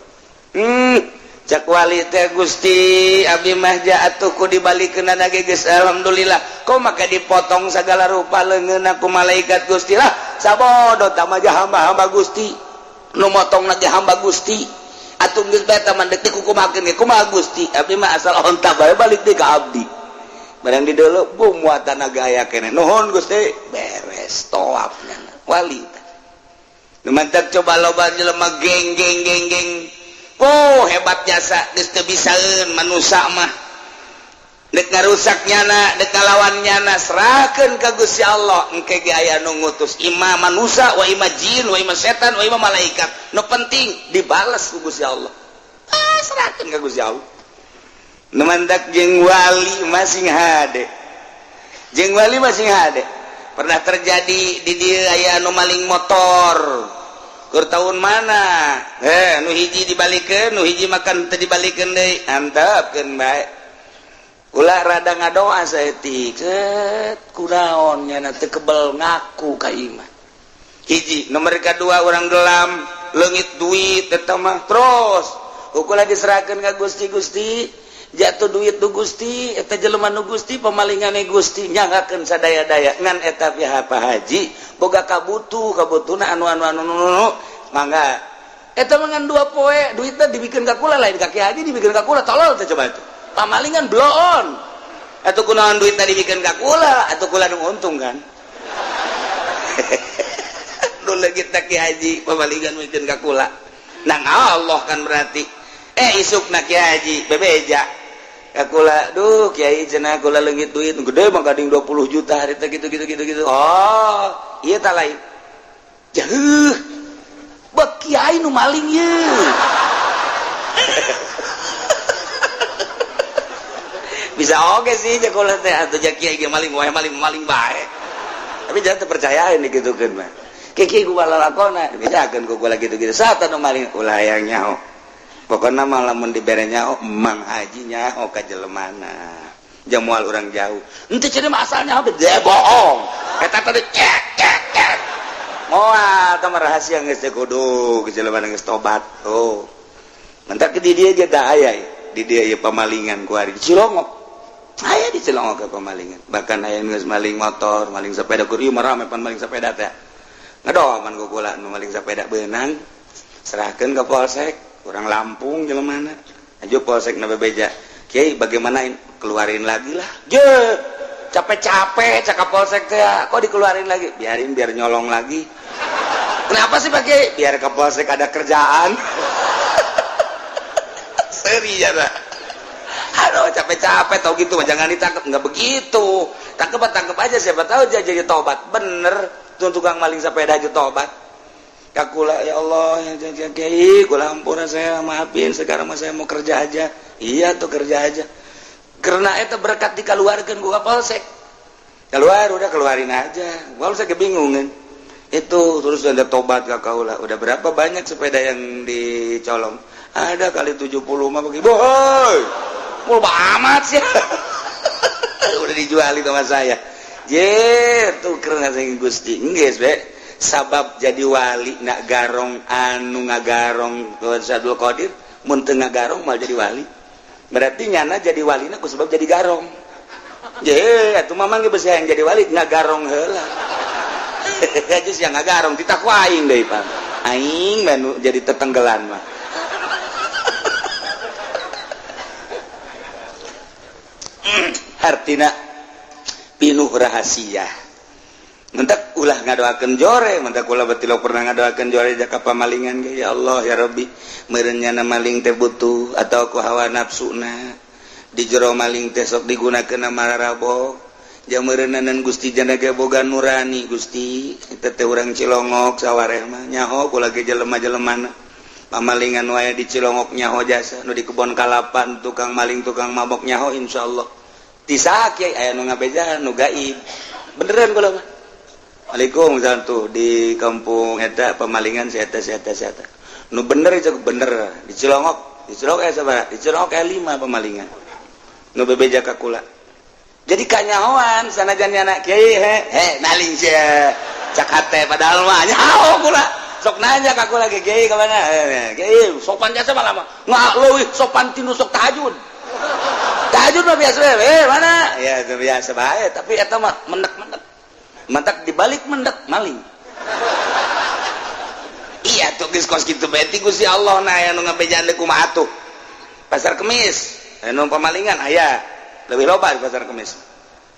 Cak wali teh Gusti abdi mah atuh ku dibalikeunana ge geus alhamdulillah. Kok maka dipotong sagala rupa leungeunna ku malaikat Gusti lah. Sabodo tah mah hamba-hamba Gusti. Nu motongna ge hamba Gusti. Atuh geus bae tah mandek ti kukumakeun ge kumaha Gusti. Abdi mah asal onta bae balik deui ka abdi. Barang di deuleu bum muatan gaya keneh. Nuhun Gusti, beres toapna. Wali tah. Nu mantap coba loba jelema geng. Oh hebat jasa geus teu bisaeun manusia mah dek ngarusak nyana dek ngalawan nyana serahkeun ka Gusti Allah engke ge aya nu ngutus imam manusia wa imam jin wa imam setan wa imam malaikat nu penting dibales ku Gusti Allah serahkeun ka Gusti Allah nu mandak jeung wali masing hade pernah terjadi di dieu aya anu maling motor keur tahun mana nu hiji dibalikeun nu hiji makan teu dibalikeun deui antepkeun bae ulah rada ngadoa saeutik set kunaon nya teu kebel ngaku ka imah hiji nomor kadua urang gelam leungit duit eta mah terus ulah diserahkeun ka Gusti jatuh duit du Gusti eta jelema nu Gusti pamalingane Gusti nyanggakeun sadaya-daya ngan eta pihak Pak Haji boga kabutuhna anu mangga eta mangan 2 poe duitna dibikeun ka kula lain ka Ki Haji dibikeun ka kula tolol teh coba itu pamalingan bloon atuh kunaon duitna dibikeun ka kula atuh kula nu untung kan nu leungit Ki Haji pamalingan mikeun ka kula nang Allah kan berarti isukna Ki Haji bebeja kula duh Kiai cenah kula leungit duit gede mah gading 20 juta harita gitu oh ieu tah lain jeuh bek Kiai nu maling ieu bisa oge sih jeung kula teh atuh jak Kiai ge maling wae maling bae tapi jangan terpercayain digitukeun mah Kiai ku balalakona bedakeun ku kula gitu-gitu sata nu maling ulah hayang nyaho pokoknya malah mun diberenya Mang Haji nyaho ka jelemana jamual urang jauh henteu cenah asalnya henteu bohong eta teh cek moal tah rahasia geus teh kudu ke jelemana geus tobat oh mentak di dieu ge da aya di dieu ieu pamalingan ku ari di Cilongok aya di Cilongok ke pamalingan bahkan aya geus maling motor maling sepeda kur ieu mah rame pan maling sepeda teh ngadoa man ku kula nu maling sepeda beunang serahkeun ka polsek orang Lampung jelemana aja polsek na bebeja Kiai bagaimana keluarin lagi lah je capek-capek cakap polsek teh kok dikeluarin lagi biarin biar nyolong lagi kenapa sih Pak Kiai biar ke polsek ada kerjaan seri ya lah aduh capek-capek tau gitu mah jangan ditangkap nggak begitu tangkap aja siapa tahu jadi tobat bener tuh tukang maling sepeda aja tobat kakula ya Allah ya Kiai kula ampura saya maafin sekarang mah saya mau kerja aja iya tuh kerja aja karena eta berkat dikeluarkeun ku polsek keluar udah keluarin aja polsek kebingungan itu terus ada tobat ka kaula udah berapa banyak sepeda yang dicolong ada kali 70 mah bagi boy mul amat sih udah dijuali sama saya tuh keren sing Gusti geus be sabab jadi wali nak garong anu ngagarong Sadul Qadir mun teu ngagarong mal jadi wali berarti nyana jadi walina ku sebab jadi garong je atuh mamang ge beus yang jadi wali ngagarong heula geus yang ngagarong ditakwa aing deui Pak aing mah jadi tetenggelan mah artina pinuh rahasia mentak ulah ngadoakeun jore, mentak ulah beuti pernah ngadoakeun jore jaka pamalingan ge. Ya Allah ya Rabbi, meureun nyana maling teh butuh atau ku hawa nafsuna di jero maling teh sok digunakeun mararabok. Jameureunnan Gusti jana ge boga nurani Gusti, eta teh urang Cilongok sawareh mah nyaho kula ge jelema-jelemana. Pamalingan wae di Cilongok nyaho jasa, nu di kebon kalapan tukang maling tukang mabok nyaho insyaallah. Tisaha kiai aya nu ngabejahan nu gaib. Beneran kula mah. Assalamualaikum tuh di kampung eta pamalingan si eta. Nu bener itu bener di Cilongok aya sabaraha? Di Cilongok aya 5 pamalingan. Nu bebeja ka kula. Jadi kanyahoan sanajan anak kiai maling sia cakate padahal mah nyaho kula. Sok nanya ka kula kiai ka mana? Kiai sopan jasa mah lama. Leuwih sopan tinu sok tahajud. Tahajud mah biasa we, mana? Ya biasa bae, tapi eta mah mendek-mendek. Mantak dibalik mendek maling. Iya tuh geus kos kitu bae ti Gusti Allah na aya nu ngabejaan deui kumaha atuh. Pasar Kemis, anu pamalingan aya. Leuwih loba di Pasar Kemis.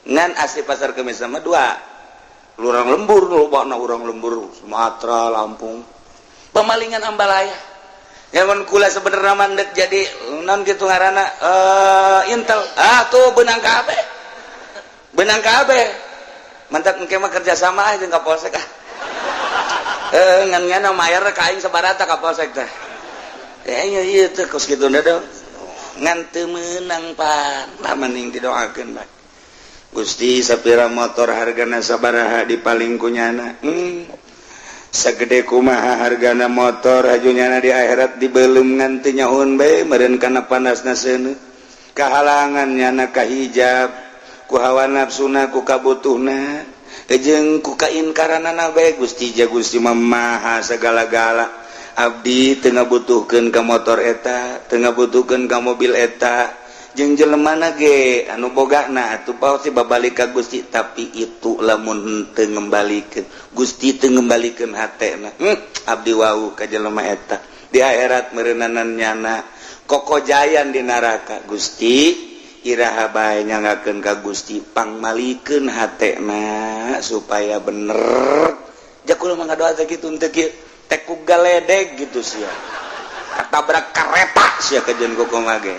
Ngan asli Pasar Kemis sama 2. Lurang Lembur, lobana urang Lembur, Sumatera, Lampung. Pamalingan Ambalaya. Zaman kula sebenarnya mandek jadi naon kitu ngaranna intel. Tuh benang kabeh. Benang kabeh. Mantap engke mah kerja sama aja jeung Kapolsek ngan ngana mayar ka aing sabarata Kapolsek teh. Ieu teh kos kitu da. Ngan teu meunang pan, mending didoakeun bae. Gusti sapira motor hargana sabaraha dipaling kunyana? Sagede kumaha hargana motor hajunyana di akhirat dibeulem ngan teu nyahoun bae meureun kana panasna seuneu. Kahalangan nyana kahijab ku hawa nafsuna ku kabutuhna jeung ku kainkaranana bae Gusti Gusti maha segala-gala. Abdi teu ngabutuhkeun ka motor eta, teu ngabutuhkeun ka mobil eta, jeung jelemana ge anu bogana atuh pasti babalik ka Gusti, tapi itu lamun teu ngembalikeun Gusti teu ngembalikeun hatena. Abdi wau ka jelema eta di akhirat meureunanan nyana kokojayan di neraka. Gusti iraha bae nyangakeun ka Gusti pangmalikeun hatena supaya bener. Jakul mah ngadoa teh kitu teh kieu teh ku galedeg gitu sia. Katabrak kareta sia kajen kokong ge.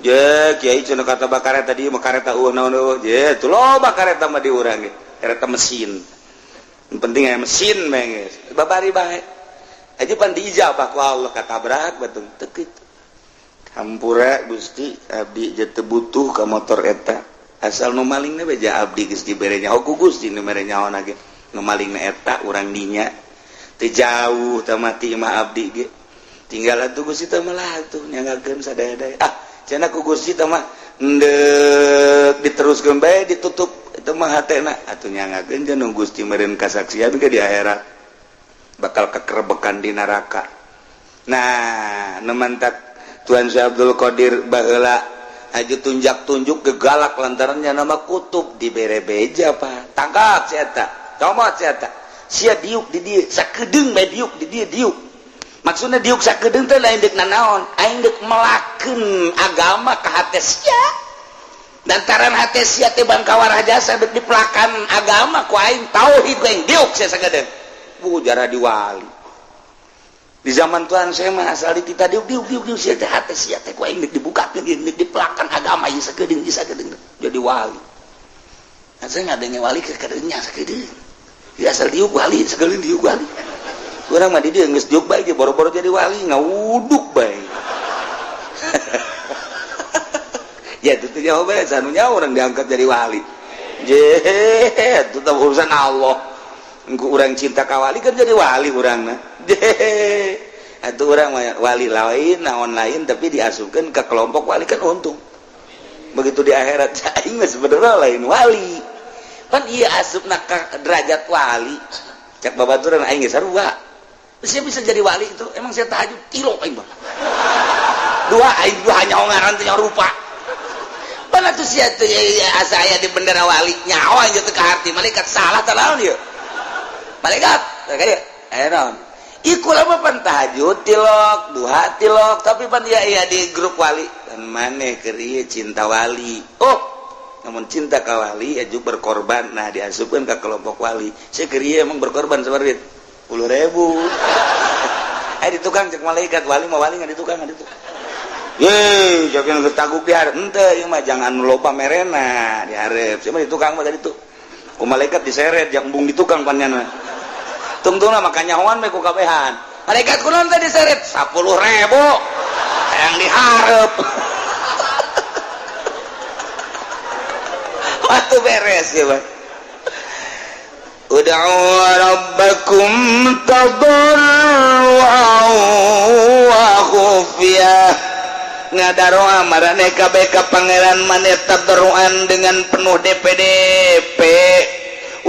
Je kiai cenah katabrak kareta di mah kareta naon je tuh loba kareta mah di urang ge. Kareta mesin. Yang penting aya mesin bae geus. Babari bae. Aja pan diijabah ku Allah katabrak betul teu kitu. Hampura Gusti abdi jete butuh ka motor eta asal nu malingna beja abdi geus dibere nyaho ku Gusti nu mere nyaona ge nu malingna eta urang dinya teu jauh tah mati mah abdi ge tinggal atuh Gusti teh melah atuh nyangakeun sadaya-daya cenah ku Gusti teh mah endek diteruskeun bae ditutup eta mah hatena atuh nyangakeun jeung Gusti meureun kasaksian ke di akhirat bakal kekerbekan di neraka. Nah nemantak Tuan Syekh Abdul Qadir baheula aju tunjak-tunjuk ke galak lantarannya nama kutub dibere beja Pak. Tangkap si eta. Comot si eta. Sia diuk di dieu sakedeung bae diuk di dieu diuk. Maksudna diuk sakedeung teh lain deuk nanaon? Aing deuk melakeun agama ka hate sia. Lantaran hate sia teh bangkawarah jasa deuk dipelakan agama ku aing tauhid ku aing diuk sia sakedeung. Jara diwali. Di zaman Tuhan saya mah asal kita diuk sia teh hate sia teh ku aing deuk dibukakeun deuk dipelakan agama ieu sakedeung jadi wali. Asa ngadenge wali ke kadeungnya sakedeung. Di asal diuk wali sakedeung diuk wali. Urang mah di dieu geus diuk bae ge boro-boro jadi wali ngawuduk bae. Ya itu teh nyaho bae sanunya urang diangkat jadi wali. Itu teh urusan Allah. Engko urang cinta ka wali kan jadi wali urangna. Atuh urang wali lain naon lain tapi diasupkeun ke kelompok wali kan untung. Begitu di akhirat aing mah sebenarnya lain wali. Pan ieu asupna ka derajat wali. Cek babaturan aing ge sarua. Sia bisa jadi wali itu emang sia tahajud kilo aing mah. Dua aing dua hanya ngaran teh rupa. Pan atuh sia teh asa aya di bendera wali nyawa aja teh ka hati malaikat salah tah naon ieu. Malaikat kayak naon. Iku lama pan tahajud tilok, duha tilok, tapi pan iya di grup wali. Dan maneh keur ieu cinta wali. Oh, namun cinta ka wali aju berkorban. Nah diasupkeun ka kelompok wali ceuk ieu emang berkorban sabarit 10.000 di tukang cek malaikat wali mah wali ngan di tukang ye jokin geus taguk di hareup henteu ieu mah jangan loba merena di hareup sia mah di tukang mah tadi tuh ku malaikat diseret yang embung di tukang panjana tungtungna maka nyahoan we ku kabehan malaikat kunaon teh diseret 10.000 yang di hareup waktu beres ya Pak. Ud'u rabbakum tadarruan wa khufyah. Ngadaroa marane kabeh ka pangeran maneh tadarruan dengan penuh DPDP.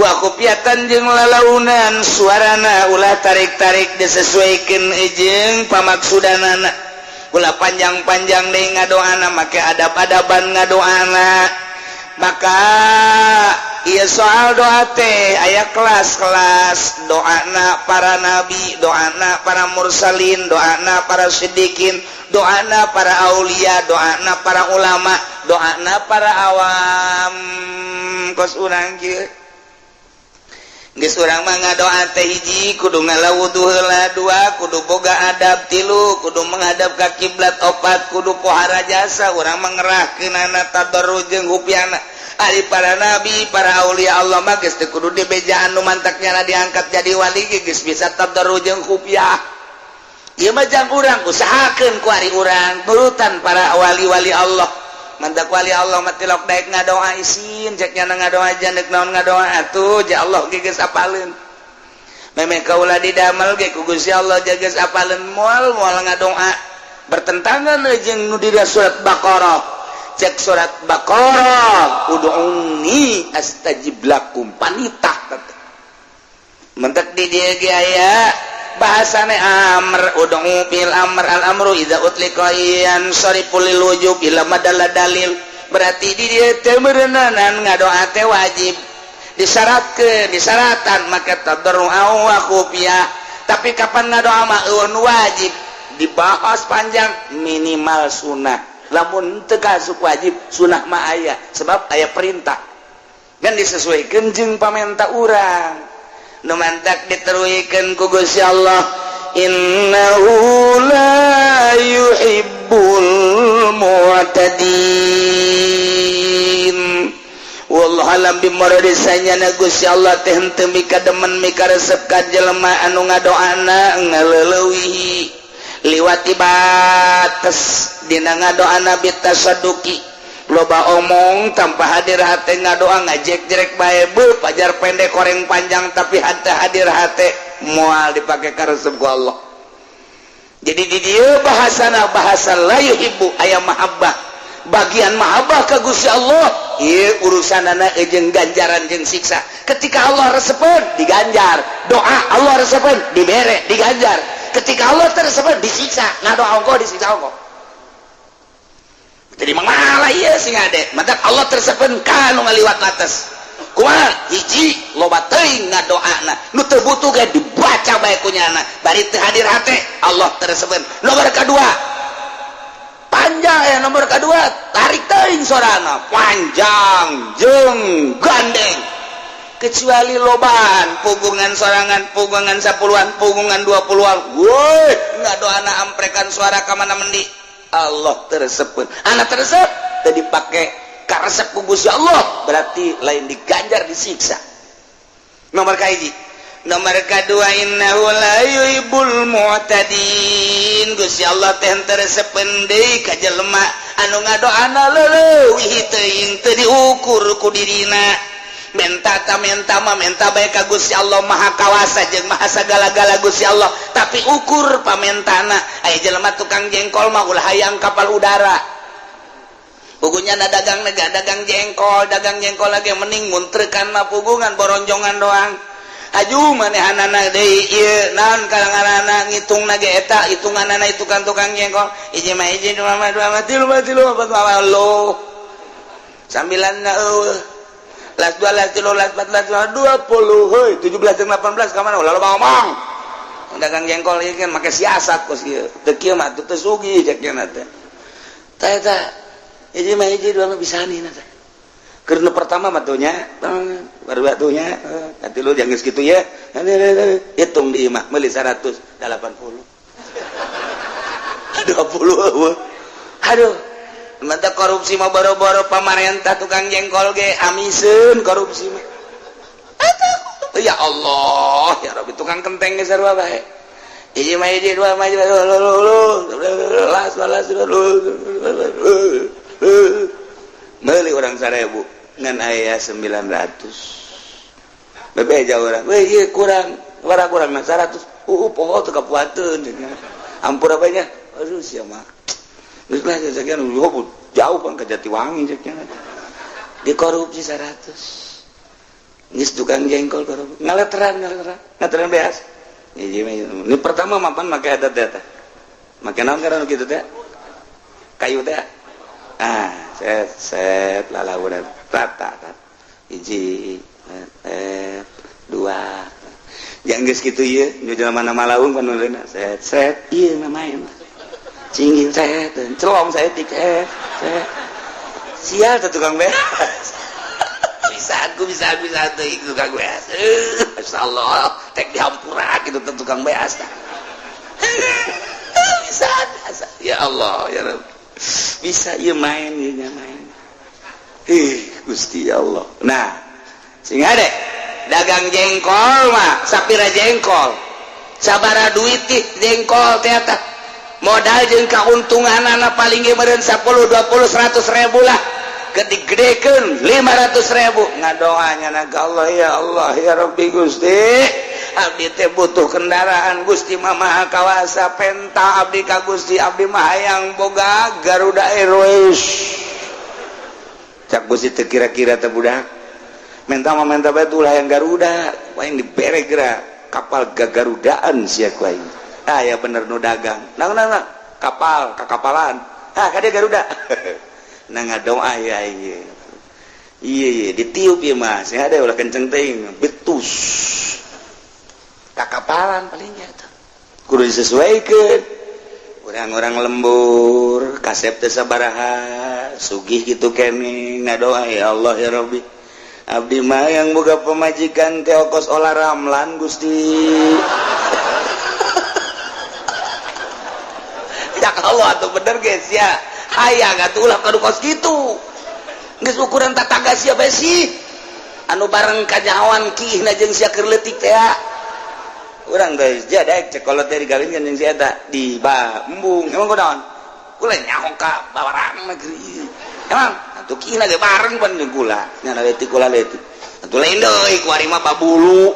Wa khufyatan jeung lalaunan suarana ulah tarik-tarik disesuaikeun jeung pamaksudanana. Ulah panjang-panjang deui ngadoana make adab-adaban ngadoana. Maka ia soal doa teh aya kelas-kelas doana para nabi, doana para mursalin, doana para siddiqin, doana para aulia, doana para ulama, doana para awam. Kos urang kieu geus urang mah ngadoa teh hiji kudu ngalawudu heula, dua kudu boga adab, tilu kudu menghadap ka kiblat, opat kudu pohara jasa. Urang mah ngerahkeunana tadarruj jeung hupyana ari para nabi, para aulia Allah mah geus teu kudu dibejaan nu mantaknya diangkat jadi wali geus bisa tadarruj jeung hupyah. Ieu mah jang urang usahakeun ku ari urang nurutan para wali-wali Allah. Mantak wali Allah mati lok daek ngadoa isin cek nyana ngadoa jandek naon ngadoa atuh ja Allah ge geus apaleun meme kaula didamel ge ku Gusti Allah ja geus apaleun moal ngadoa bertentangan jeung nu di surat Baqarah cek surat Baqarah ud'uni astajib lakum panitah mentek di dieu ge aya bahasane amr ud'u fil amr al amru idza utliqa yan sariful lil wujub ila madalla dalil berarti di dieu teh beureunan ngadoa teh wajib disyaratkan maka tadarru wa khufyah. Tapi kapan ngadoa mah wajib dibahas panjang minimal sunnah lamun teu kasuk wajib sunnah mah aya sebab aya perintah kan disesuaikeun jeung pamenta urang nu mantak diteruikeun ku Gusti Allah innahu la yuhibbul mu'tadin. Wallahu alam bimaradisanya na Gusti Allah teh henteu mika demen mika resep ka jelema anu ngadoana ngaleuleui liwati batas dina ngadoana bitasaduki loba omong tanpa hadir hati ngadoa ngajek-jerek bae beuh pajar pendek koreng panjang tapi hante hadir hati moal dipake ka resep ku Allah. Jadi di dieu bahasana bahasa la yuhibbu aya mahabbah bagian mahabbah ka Gusti Allah ieu urusanana jeung ganjaran jeung siksa. Ketika Allah resepeun diganjar, doa Allah resepeun dibere diganjar. Ketika Allah teresepeun disiksa, ngadoa engko disiksa engko. Jadi mangala ieu sing ade, matak Allah teresepeun ka nu ngaliwat atas. Kumaha? Hiji loba teuing ngadoana, nu teu butuh ge dibaca bae ku nyana, bari teu hadir hate Allah teresepeun. Nomor kadua panjang ya, nomor kedua tarik teuing sorana panjang jeung gandeng kecuali lobaan pugungan sorangan pugungan 10-an pugungan 20-an woi ngadoana amprekan suara ka mana mendi Allah teresepeun anak teresep teu dipake ka resep ku Gusti Allah berarti lain diganjar disiksa. Nomor kahiji. Nomor kedua innahu la yuhibbul mu'tadin. Gusti Allah teh teresepeun deui ka jelema anu ngadoana leuwih teuing teu diukur ku dirina. Menta bae ka Gusti Allah maha kawasa jeung maha sagala-gala Gusti Allah, tapi ukur pamentana. Aya jelema tukang jengkol mah ulah hayang kapal udara. Pugunya dagang jengkol lagi mending muntrekan mah pugungan boronjongan doang. Aju manehanana deui ieu naon kalanganana ngitungna ge eta hitunganana itu kan tukang jengkol hiji mah hiji dua mah tilu opat mah lo sambilanna eueuh las 2 las 3 las 4 las 20 heuy 17 jeung 18 ka mana ulah loba ngomong dagang jengkol ieu kan make siasat kos ieu teu kieu mah teu sugih cek nya teh eta hiji mah hiji dua mah bisanina teh karena pertama matunya baru batunya nanti lu jangan segitu ya hitung di imah beli 180 20 aduh mata korupsi mah boro-boro pamarentah tukang jengkol ge amiseun korupsi mah ya Allah ya Rabbi tukang kenteng ge sarua bae hiji mah hiji dua mah meuli urang 1000 ngan aya 900 bebeja urang we ieu kurang kurang 100 poho teu kapuateun ampura bae nya aduh sia mah geus lah sakian jauh pan ka Jatiwangi sakian dikorupsi 100 geus tukang jengkol korupsi ngaleteran beas ini pertama mapan make adat teh make naon karena kitu teh kayu teh set lalauran rata hiji dua yang geus kitu ieu nu jelema malaung panuleuna set ieu namanya cinggin set celong saya tik sial teh tukang beas bisa teh tukang beas masyaallah tek dihampura kitu teh tukang beas bisa ya Allah ya Rabb bisa ieu main Gusti Allah nah sing ade dagang jengkol mah sapira jengkol sabara duit teh jengkol teh eta modal jeung kauntunganana paling ge meureun 10 20 100 ribu lah gede-gedekeun 500 ribu ngadoanya na ka Allah ya Rabbi Gusti abdi teh butuh kendaraan Gusti mah maha kawasa penta abdi ka Gusti abdi mah hayang boga Garuda Airways cak Gusti teh kira-kira teh budak menta bae ulah yang Garuda yang dibere geura kapal gagarudaan sia ku aing ya bener nu dagang nah kapal kakapalan kade Garuda nah ngadoa ya iya ditiup ieu mah sing ada ulah kenceng teuing betus kakapalan palingnya kudu disesuaikeun orang-orang lembur kasep teh sabaraha sugih kitu keneh ngadoa ya Allah ya Rabbi abdi mah yang boga pamajikan teh ongkos olah ramlan Gusti ya Allah atuh bener geus ya hayang atuh ulah kadu kos kitu geus ukuran tatangga sia bae sih anu bareng kanyawan kihna jeung sia keur leutik teh urang teh jadek cekolot teh digawinkeun jeung sia eta di embung emang kunaon kula nyaho ka bawarang negeri emang atuh kihna ge bareng pan jeung kula nya leutik kula leutik atuh lain deui ku ari mah babulu